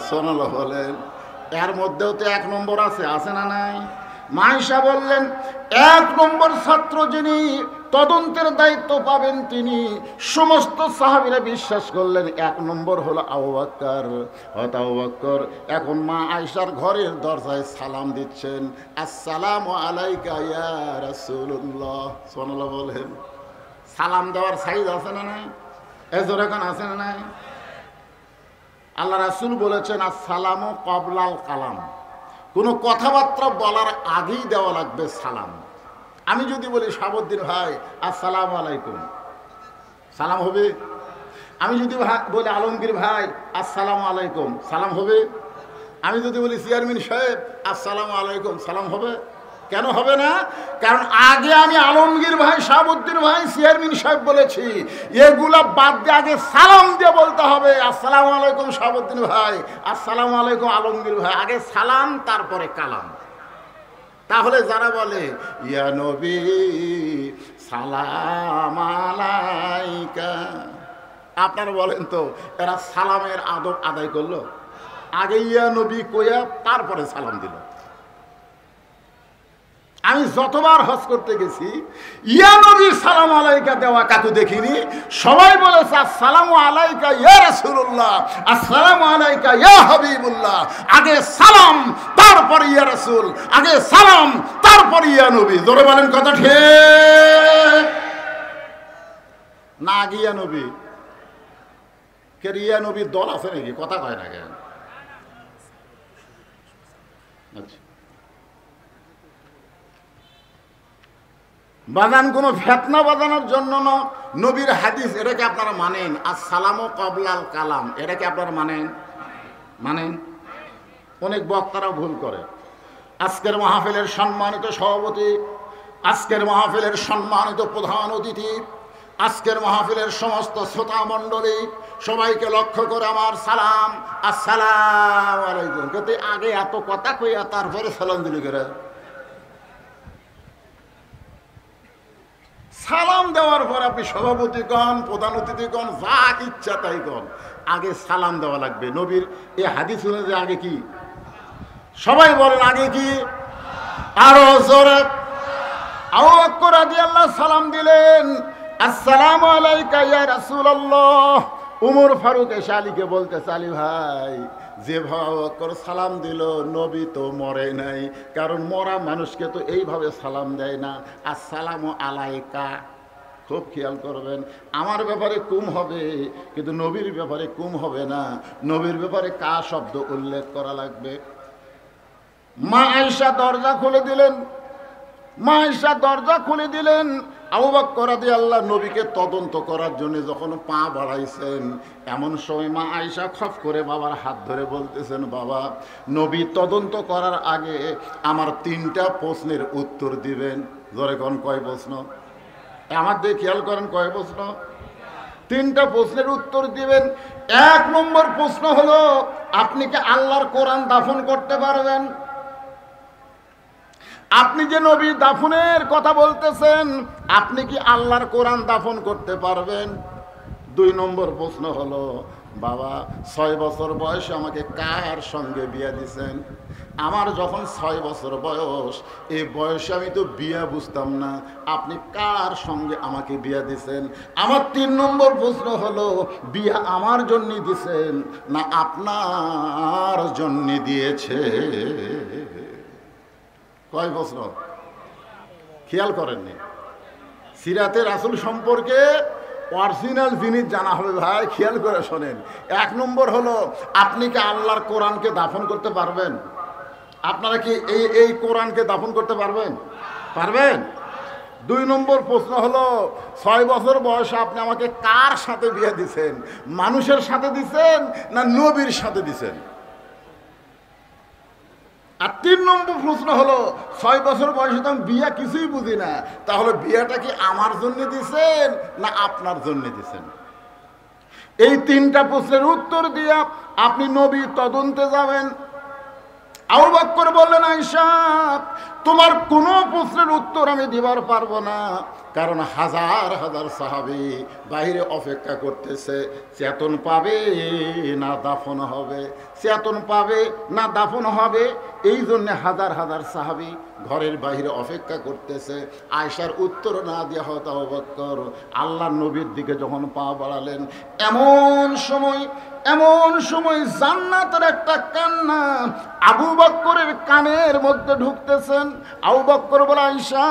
[SPEAKER 1] সুবহানাল্লাহ বলেন। এর মধ্যেও তো 1 নম্বর আছে, আছে না নাই? মা আয়েশা বললেন, 1 নম্বর ছাত্র যিনি, তদন্তের দায়িত্ব পাবেন তিনি। সমস্ত সাহাবীরা বিশ্বাস করলেন 1 নম্বর হলো আবু বকর। আবু বকর এখন মা আয়েশার ঘরের দরজায় সালাম দিচ্ছেন, আসসালামু আলাইকা ইয়া রাসূলুল্লাহ। সুবহানাল্লাহ বলেন। সালাম দেওয়ার সাইজ আছে না নাই? এজোর এখন আছে না নাই? আল্লাহ রাসূল বলেছেন, আসসালামু ক্বাবলাল কালাম, কোনো কথাবার্তা বলার আগেই দেওয়া লাগবে সালাম। আমি যদি বলি শাহাবুদ্দিন ভাই আসসালামু আলাইকুম, সালাম হবে? আমি যদি বলি আলমগীর ভাই আসসালামু আলাইকুম, সালাম হবে? আমি যদি বলি চেয়ারম্যান সাহেব আসসালামু আলাইকুম, সালাম হবে? কেন হবে না? কারণ আগে আমি আলমগীর ভাই, শাহাবুদ্দিন ভাই, চেয়ারম্যান সাহেব বলেছি, এগুলা বাদ দিয়ে আগে সালাম দিয়ে বলতে হবে, আসসালামু আলাইকুম শাহাবুদ্দিন ভাই, আসসালামু আলাইকুম আলমগীর ভাই। আগে সালাম, তারপরে কালাম। তাহলে যারা বলে ইয়া নবী সালাম আলাইকা, আপনারা বলেন তো এরা সালামের আদব আদায় করলো? আগে ইয়া নবী কইয়া তারপরে সালাম দিল। আমি যতবার হজ করতে গেছি ইয়া নবী সালাম আলাইকা দেওয়া কাকু দেখিনি। সবাই বলেছে আসসালামু আলাইকা ইয়া রাসূলুল্লাহ, আসসালামু আলাইকা ইয়া হাবিবুল্লাহ। আগে সালাম তারপর ইয়া রাসূল, আগে সালাম তারপর ইয়া নবী। জোরে বলেন কথা ঠিক না? আগে ইয়া নবী কে? ইয়া নবীর দল আছে নাকি? কথা কয় না কেন? আচ্ছা, বাজান কোনো ফেতনা বাজানোর জন্য না, নবীর হাদিস এটাকে আপনারা মানেন। আসসালামু ক্বাবলাল কালাম, এটাকে আপনারা মানেন? অনেক বক্তারা ভুল করে। আজকের মাহফিলের সম্মানিত সভাপতি, আজকের মাহফিলের সম্মানিত প্রধান অতিথি, আজকের মাহফিলের সমস্ত শ্রোতা মণ্ডলী, সবাইকে লক্ষ্য করে আমার সালাম, আসসালামু আলাইকুম। কিন্তু আগে এত কথা কইয়া তারপরে সালাম দিলি করে। সালাম দেওয়ার পর আপনি সভাপতি গণ, প্রধান অতিথি গণ, যা ইচ্ছা তাই গণ, আগে সালাম দেওয়া লাগবে। নবীর এই হাদিস অনুযায়ী আগে কি? সবাই বলেন আগে কি? আরো জোরে। আবু বকর রাদিয়াল্লাহু সালাম দিলেন, আসসালামু আলাইকা ইয়া রাসূলুল্লাহ। উমর ফারুক এসে আলীকে বলতেছে, আলী ভাই, যে আবু বকর সালাম দিল, নবী তো মরে নাই, কারণ মরা মানুষকে তো এইভাবে সালাম দেয় না। আসসালামু আলাইকা। খুব খেয়াল করবেন, আমার ব্যাপারে কুম হবে কিন্তু নবীর ব্যাপারে কুম হবে না। নবীর ব্যাপারে কা শব্দ উল্লেখ করা লাগবে। মা আয়েশা দরজা খুলে দিলেন, মা আয়েশা দরজা খুলে দিলেন। আবু বকর রাদিয়াল্লাহু নবীকে তদন্ত করার জন্য যখন পা বাড়াইছেন, এমন সময় মা আয়েশা খপ করে বাবার হাত ধরে বলতেছেন, বাবা, নবী তদন্ত করার আগে আমার 3টা প্রশ্নের উত্তর দিবেন। জোরে কোন কয় প্রশ্ন? আমার দিয়ে খেয়াল করেন, কয় প্রশ্ন? 3টা প্রশ্নের উত্তর দিবেন। 1 নম্বর প্রশ্ন হলো, আপনি কি আল্লাহর কোরআন দাফন করতে পারবেন? আপনি যে নবী দাফনের কথা বলতেছেন, আপনি কি আল্লাহর কোরআন দাফন করতে পারবেন? 2 নম্বর প্রশ্ন হলো, বাবা, 6 বছর বয়সে আমাকে কার সঙ্গে বিয়ে দিছেন? আমার যখন 6 বছর বয়স, এই বয়সে আমি তো বিয়ে বুঝতাম না, আপনি কার সঙ্গে আমাকে বিয়ে দিছেন? আমার 3 নম্বর প্রশ্ন হলো, বিয়ে আমার জন্য দিছেন না আপনার জন্য দিয়েছে? কয় প্রশ্ন? খেয়াল করেননি? সিরাতে রাসূল সম্পর্কে অরিজিনাল জিনিস জানা হবে ভাই, খেয়াল করে শোনেন। 1 নম্বর হলো, আপনি কি আল্লাহর কোরআনকে দাফন করতে পারবেন? আপনারা কি এই কোরআনকে দাফন করতে পারবেন? 2 নম্বর প্রশ্ন হলো, 6 বছর বয়সে আপনি আমাকে কার সাথে বিয়ে দিছেন? মানুষের সাথে দিছেন না নবীর সাথে দিছেন? আর 3 নম্বর প্রশ্ন হলো, 6 বছর বয়সে তো আমি বিয়ে কিছুই বুঝি না, তাহলে বিয়েটা কি আমার জন্য দিছেন না আপনার জন্য দিছেন? এই 3টা প্রশ্নের উত্তর দিয়ে আপনি নবী তদন্তে যাবেন। আবু বকর বললেন, আয়েশা, তোমার কোনো প্রশ্নের উত্তর আমি দিবার পারবো না, কারণ হাজার হাজার সাহাবী বাইরে অপেক্ষা করতেছে, চেতন পাবে না দাফন হবে, চেতন পাবে না দাফন হবে। এই জন্য হাজার হাজার সাহাবী ঘরের বাইরে অপেক্ষা করতেছে। আয়েশার উত্তর না দেওয়া হতো আবু বকর আল্লাহর নবীর দিকে যখন পা বাড়ালেন, এমন সময় জান্নাতের একটা কান্না আবু বকরের কানের মধ্যে ঢুকতেছেন। আবু বকর বলে, আয়েশা,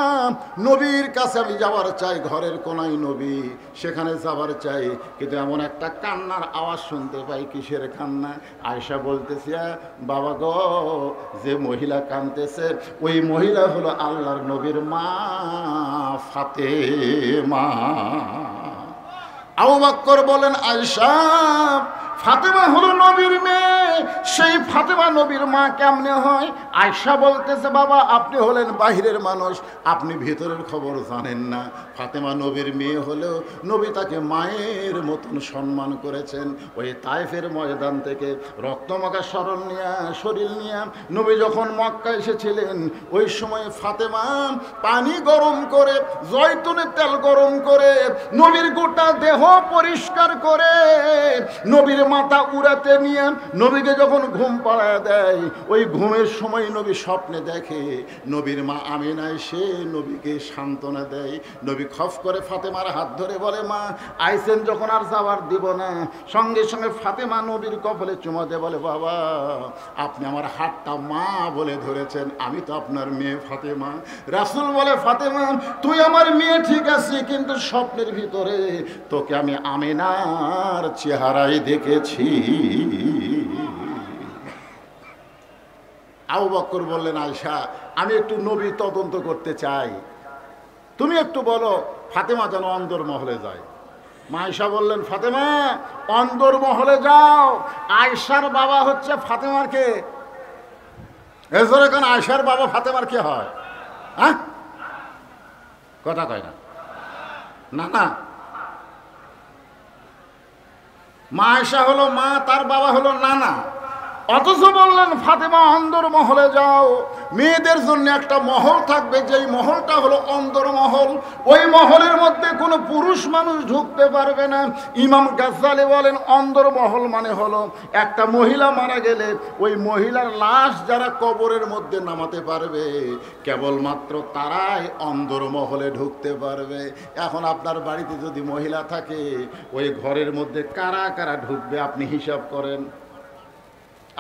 [SPEAKER 1] নবীর কাছে আমি যাবার চাই, ঘরের কোনায় নবী, সেখানে যাবার চাই, কিন্তু এমন একটা কান্নার আওয়াজ শুনতে পাই। কিসের কান্না? আয়েশা বলতেছে, বাবা গো, যে মহিলা কাঁদতেছে ওই মহিলা হলো আল্লাহর নবীর মা ফাতেমা। আবু বকর বলেন, আয়েশা, ফাতেমা হলো নবীর মেয়ে, সেই ফাতেমা নবীর মা কেমনে হয়? আয়েশা বলতেছে, বাবা, আপনি হলেন বাহিরের মানুষ, আপনি ভিতরের খবর জানেন না। ফাতেমা নবীর মেয়ে হলেও নবী তাকে মায়ের মতন সম্মান করেছেন। ওই তায়েফের ময়দান থেকে রক্তমাখা শরীর নিয়ে নবী যখন মক্কা এসেছিলেন, ওই সময় ফাতেমা পানি গরম করে, জয়তুনের তেল গরম করে, নবীর গোটা দেহ পরিষ্কার করে, নবীর মাথা উড়াতে নিয়ে নবীকে যখন ঘুম পাড়ায় দেয়, ওই ঘুমের সময় নবী স্বপ্নে দেখে নবীর মা আমিনা এসে নবীকে সান্ত্বনা দেয়। নবী খফ করে ফাতেমার হাত ধরে বলে, মা আইসেন যখন আর যাবার দিব না। সঙ্গে সঙ্গে ফাতেমা নবীর কপালে চুমা দিয়ে বলে, বাবা, আপনি আমার হাতটা মা বলে ধরেছেন, আমি তো আপনার মেয়ে ফাতেমা। রাসূল বলে, ফাতেমা, তুই আমার মেয়ে ঠিক আছে, কিন্তু স্বপ্নের ভিতরে তোকে আমি আমিনার চেহারায় দেখেছি। আবু বকর বললেন, আয়েশা, আমি একটু নবী তদন্ত করতে চাই। তুমি একটু বলো ফাতেমা যেন অন্দরমহলে যায়। মা আয়েশা বললেন, ফাতেমা অন্দরমহলে যাও। আয়েশার বাবা হচ্ছে ফাতেমার কে? এখন আয়েশার বাবা ফাতেমার কে হয়? হ্যাঁ, কথা কয় না। না না, মা আয়েশা হলো মা, তার বাবা হলো নানা। অথচ বললেন ফাতেমা অন্দরমহলে যাও। মেয়েদের জন্য একটা মহল থাকবে, যেই মহলটা হলো অন্দরমহল। ওই মহলের মধ্যে কোনো পুরুষ মানুষ ঢুকতে পারবে না। ইমাম গাজ্জালি বলেন অন্দরমহল মানে হলো একটা মহিলা মারা গেলে ওই মহিলার লাশ যারা কবরের মধ্যে নামাতে পারবে কেবলমাত্র তারাই অন্দরমহলে ঢুকতে পারবে। এখন আপনার বাড়িতে যদি মহিলা থাকে, ওই ঘরের মধ্যে কারা কারা ঢুকবে আপনি হিসাব করেন।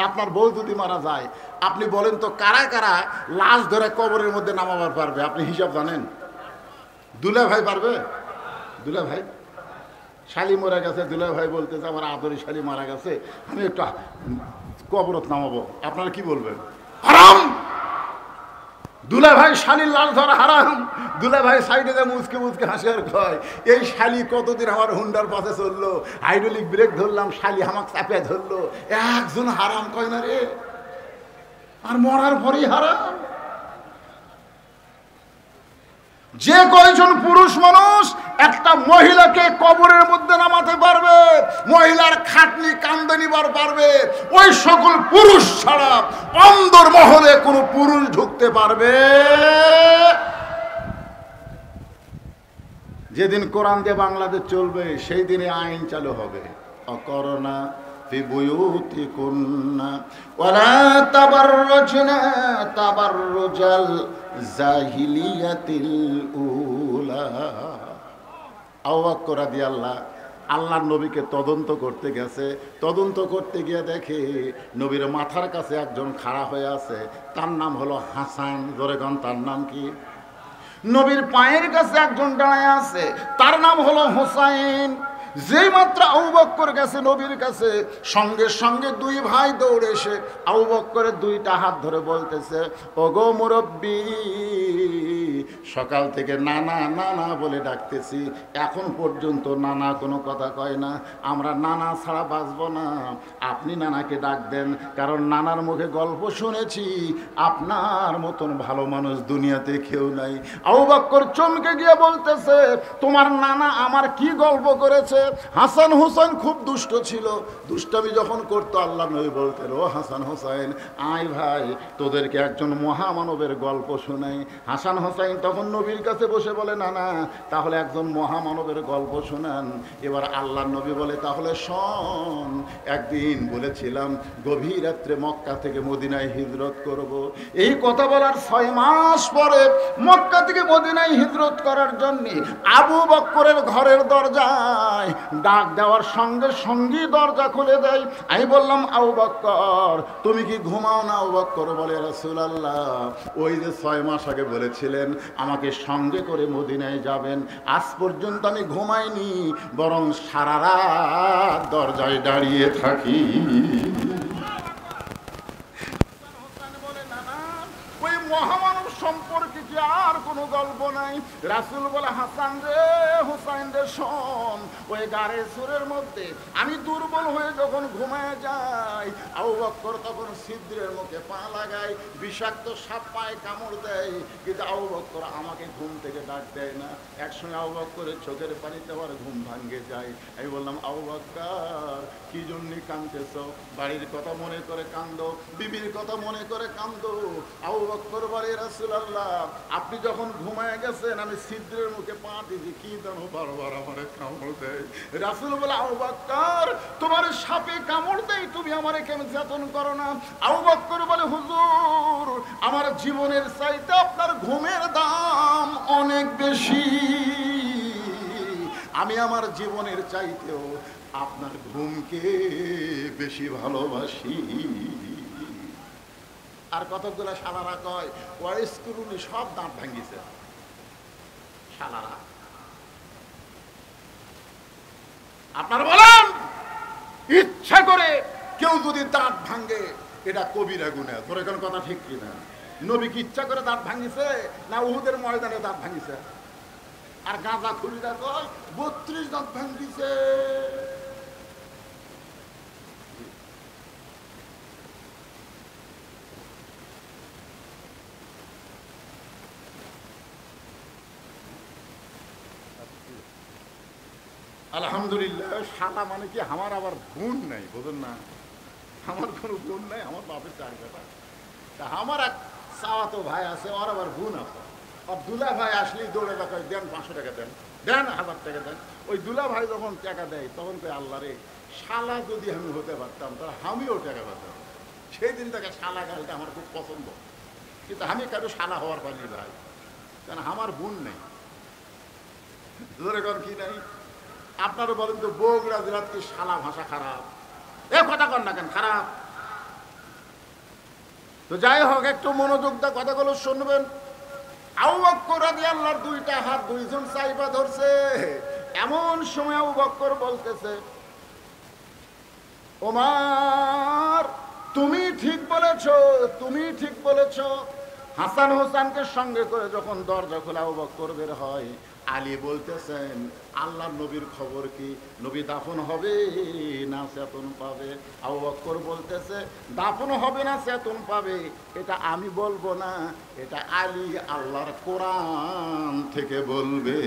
[SPEAKER 1] আপনার বউ যদি মারা যায়, আপনি বলেন তো কারা কারা লাশ ধরে কবরের মধ্যে নামাবার পারবে? আপনি হিসাব জানেন? দুলা ভাই পারবে? দুলা ভাই শালি মারা গেছে, দুলা ভাই বলতেছে আমার আদরি শালি মারা গেছে, আমি একটু কবরত নামাবো। আপনারা কি বলবেন? হারাম। দুলা ভাই শালির লাশ ধরা হারাম। দুলা ভাই সাইডে যায় মুচকে মুচকে হাসি আর কয়, এই শালি কতদিন আমার হুন্ডার পাশে চললো, হাইড্রোলিক ব্রেক ধরলাম, শালি আমাকে চাপে ধরলো। একজন হারাম কয় না রে, আর মরার পরেই হারাম। যে কয়জন পুরুষ মানুষ একটা মহিলাকে কবরের মধ্যে নামাতে পারবে, মহিলার খাটনি কান্দে নিবার পারবে, ওই সকল পুরুষ ছাড়া অন্দরমহলে কোনো পুরুষ ঢুকতে পারবে। যেদিন কোরআন দিয়ে বাংলাদেশ চলবে সেই দিনে আইন চালু হবে, অকরনা ফি বুয়ুতিকুন্না ওয়ালা তাবাররুজনা তাবাররুজাল জাহিলিয়াতিল উলা। আবু বকর রাদিয়াল্লাহু আল্লাহর নবীকে তদন্ত করতে গেছে। তদন্ত করতে গিয়ে দেখে নবীর মাথার কাছে একজন খাড়া হয়ে আছে, তার নাম হলো হাসান। জোরে গান, তার নাম কি? নবীর পায়ের কাছে একজন দাঁড়ায় আছে, তার নাম হলো হোসাইন। যেই মাত্র আবু বকর গেছে নবীর কাছে, সঙ্গে সঙ্গে দুই ভাই দৌড়ে এসে আবু বকরের দুইটা হাত ধরে বলতেছে, ওগো মুরব্বি, সকাল থেকে নানা নানা বলে ডাকতেছি, এখন পর্যন্ত নানা কোনো কথা কয় না। আমরা নানা ছাড়া বাঁচব না, আপনি নানাকে ডাক দেন, কারণ নানার মুখে গল্প শুনেছি আপনার মতন ভালো মানুষ দুনিয়াতে কেউ নাই। আবু বকর চমকে গিয়ে বলতেছে, তোমার নানা আমার কি গল্প করেছে? হাসান হোসেন খুব দুষ্ট ছিল, দুষ্টামি যখন করতো আল্লাহ নবী বলতেন, ও হাসান হোসেন আয় ভাই, তোদেরকে একজন মহামানবের গল্প শোনাই। হাসান হোসেন তখন নবীর কাছে বসে বলে, না না, তাহলে একজন মহামানবের গল্প শোনান। এবার আল্লাহ নবী বলে, তাহলে শোন, একদিন বলেছিলাম গভীর রাত্রে মক্কা থেকে মদিনায় হিজরত করব। এই কথা বলার 6 মাস পরে মক্কা থেকে মদিনায় হিজরত করার জন্য আবু বকরের ঘরের দরজায় ডাক দেওয়ার সঙ্গে সঙ্গে দরজা খুলে দেয়। আমি বললাম, আবু বকর তুমি কি ঘুমাও না? আবু বকর বলে, রাসূলুল্লাহ ওই যে 6 মাস আগে বলেছিলেন আমাকে সঙ্গে করে মদিনায় যাবেন, আজ পর্যন্ত আমি ঘুমাইনি, বরং সারা রাত দরজায় দাঁড়িয়ে থাকি। মহামানব সম্পর্কে কি আর কোনো গল্প নাই? রাসূল বলে, হাসান রে, হুসাইন রে, শোন, ওই গাড়ে সুরের মধ্যে আমি দুর্বল হয়ে যখন ঘুমায় যাই, আবু বকর তখন ছিদ্রের মুখে পা লাগায়, বিষাক্ত সাপ পায়ে কামড় দেয়, কিন্তু আবু বকর আমাকে ঘুম থেকে ডাক দেয় না। একসঙ্গে আবু বকরের চোখের পানিতে আমার ঘুম ভাঙ্গে যায়। আমি বললাম, আবু বকর কি জন্য কাঁদতেছ? বাড়ির কথা মনে করে কান্দো, বিবির কথা মনে করে কান্দো। আবু বকর বলে, রাসূলুল্লাহ আপনি যখন ঘুমায় গেছেন আমি ছিদ্রের মুখে পা দিয়েছি, কি জানো বারবার আমারে কামড় দেয়। রাসূল বলে, আবু বকর তোমার সাপে কামড় দেয়, তুমি আমারে কেন যত্ন করো না? আবু বকর বলে, হুজুর আমার জীবনের চাইতে আপনার ঘুমের দাম অনেক বেশি, আমি আমার জীবনের চাইতেও আপনার ঘুমকে বেশি ভালোবাসি। আর কতগুলো শালারা কয়, ওয়াইস করুনি সব দাঁত ভাঙ্গিছে। শালারা আপনারা বলেন, ইচ্ছা করে কেউ যদি দাঁত ভাঙ্গে এটা কবিরা গুনাহ, তোর এখন কথা ঠিক কিনা? নবী কি ইচ্ছা করে দাঁত ভাঙ্গিছে না উহুদের ময়দানে দাঁত ভাঙ্গিছে? আর গাঁজা খুলিরা কয় 32 দাঁত ভাঙিছে। আলহামদুলিল্লাহ, শালা মানে কি আমার আবার বোন নাই, বোঝেন না? আমার কোনো বোন নাই, আমার বাপের চার বেটা। তা আমার এক চাওয়াতো ভাই আছে, ওর আবার বোন আছে। আর দুলা ভাই আসলেই দৌড়ে দেখায়, দেন 500 টাকা দেন, দেন 1000 টাকা দেন। ওই দুলা ভাই যখন টাকা দেয় তখন কই আল্লাহ রে, শালা যদি আমি হতে পারতাম তাহলে আমিও টাকা পেতাম। সেই দিন থেকে শালা গালটা আমার খুব পছন্দ, কিন্তু আমি কারো শালা হওয়ার পারি ভাই, কারণ আমার বোন নেই। ধরে কর কি নাই? আপনারা বলেন তো, বগুড়া জেলার কি শালা ভাষা খারাপ? এ কথা কর না কেন খারাপ? তো যাই হোক, একটু মনোযোগ দা কথাগুলো শুনবেন। আবু বকর রাদিয়াল্লাহু দুইটা হাত দুইজন চাইপা ধরছে। এমন সময় আবু বকর বলতেছে, ওমর তুমি ঠিক বলেছো, তুমি ঠিক বলেছো। হাসান হোসেনকে সঙ্গে করে যখন দরজা খোলা আবু বকর বের হয়, আলী বলতেছেন আল্লাহর নবীর খবর কি, নবী দাফন হবে না চেতন পাবে? আবু বকর বলতেছে দাফন হবে না চেতন পাবে এটা আমি বলবো না, এটা আলী আল্লাহর কোরআন থেকে বলবে।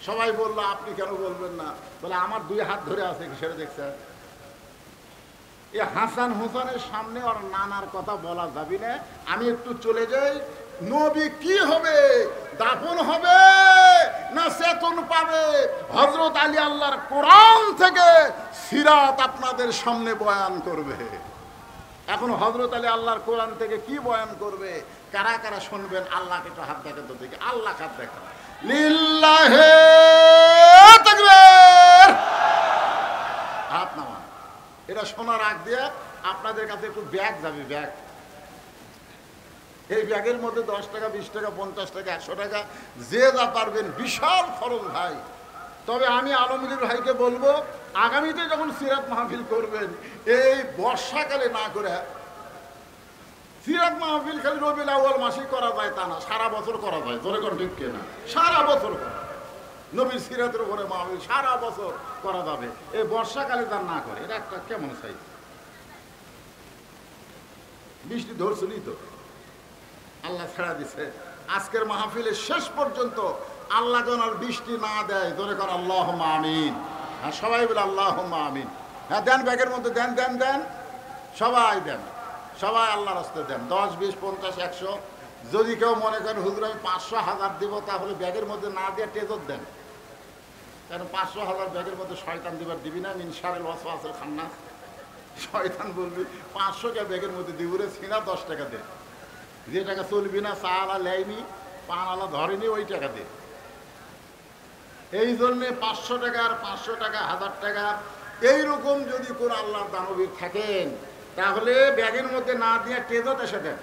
[SPEAKER 1] সবাই বললো আপনি কেন বলবেন না? বলে আমার 2 হাত ধরে আছে, কি সেটা দেখছে? এ হাসান হোসেনের সামনে ওর নানার কথা বলা যাবি না। আমি একটু চলে যাই। নবী কি হবে, দাফন হবে না চেতন পাবে, হযরত আলী আল্লাহর কোরআন থেকে সিরাত আপনাদের সামনে বয়ান করবে। এখন হযরত আলী আল্লাহর কোরআন থেকে কি বয়ান করবে? কারা কারা শুনবেন? আল্লাহকে একটু হাত দেখান তো দেখি। আল্লাহ হাত দেখান। লিল্লাহি তাকবীর। হাত নামান। এটা শোনার আগ দিয়ে আপনাদের কাছে একটু ব্যাগ যাবে, ব্যাগ। এই ব্যাগের মধ্যে 10 টাকা, 20 টাকা, 50 টাকা, 100 টাকা, যে যা পারবেন, বিশাল খরচ ভাই। তবে আমি আলমগীর ভাইকে বলবো, আগামীতে যখন সিরাত মাহফিল করবেন, এই বর্ষাকালে না করে, সিরাত মাহফিল খালি রবিউল আউয়াল মাসে করা যায় তা না, সারা বছর করা যায়। জোরে কোন ঠিক কিনা? সারা বছর করা, নবীর সিরাতের উপরে মাহফিল সারা বছর করা যাবে। এই বর্ষাকালে তার না করে, এটা একটা কেমন চাই? বৃষ্টি ধরছনি তো, আল্লাহ ছেড়া দিছে। আজকের মাহফিলের শেষ পর্যন্ত আল্লাহ যেন আর বৃষ্টি না দেয়। ধরে কর আল্লাহুম্মা আমিন। হ্যাঁ, সবাই বলে আল্লাহুম্মা আমিন। হ্যাঁ, দেন, ব্যাগের মধ্যে দেন, দেন, দেন, সবাই দেন, সবাই আল্লাহর রাস্তে দেন। 10, 20, 50, 100। যদি কেউ মনে করেন হুজুর আমি 500, 1000 দিব, তাহলে ব্যাগের মধ্যে না দিয়ে টেজত দেন। কারণ 500, 1000 ব্যাগের মধ্যে শয়তান দিবার দিবি না। মিন শারিল ওয়াসওয়াসিল খান্নাস। শয়তান বলবি 500 কে ব্যাগের মধ্যে দিব রে, সিনা 10 টাকা দে। যে টাকা চলবি না, চালা লেয়নি, পানালা ধরেনি, ওই টাকা দে। এই জন্যে 500 টাকা আর 500 টাকা, 1000 টাকা এইরকম যদি কোন আল্লাহর দানবীর থাকেন, তাহলে ব্যাগের মধ্যে না দিয়ে টেজত এসে দেন।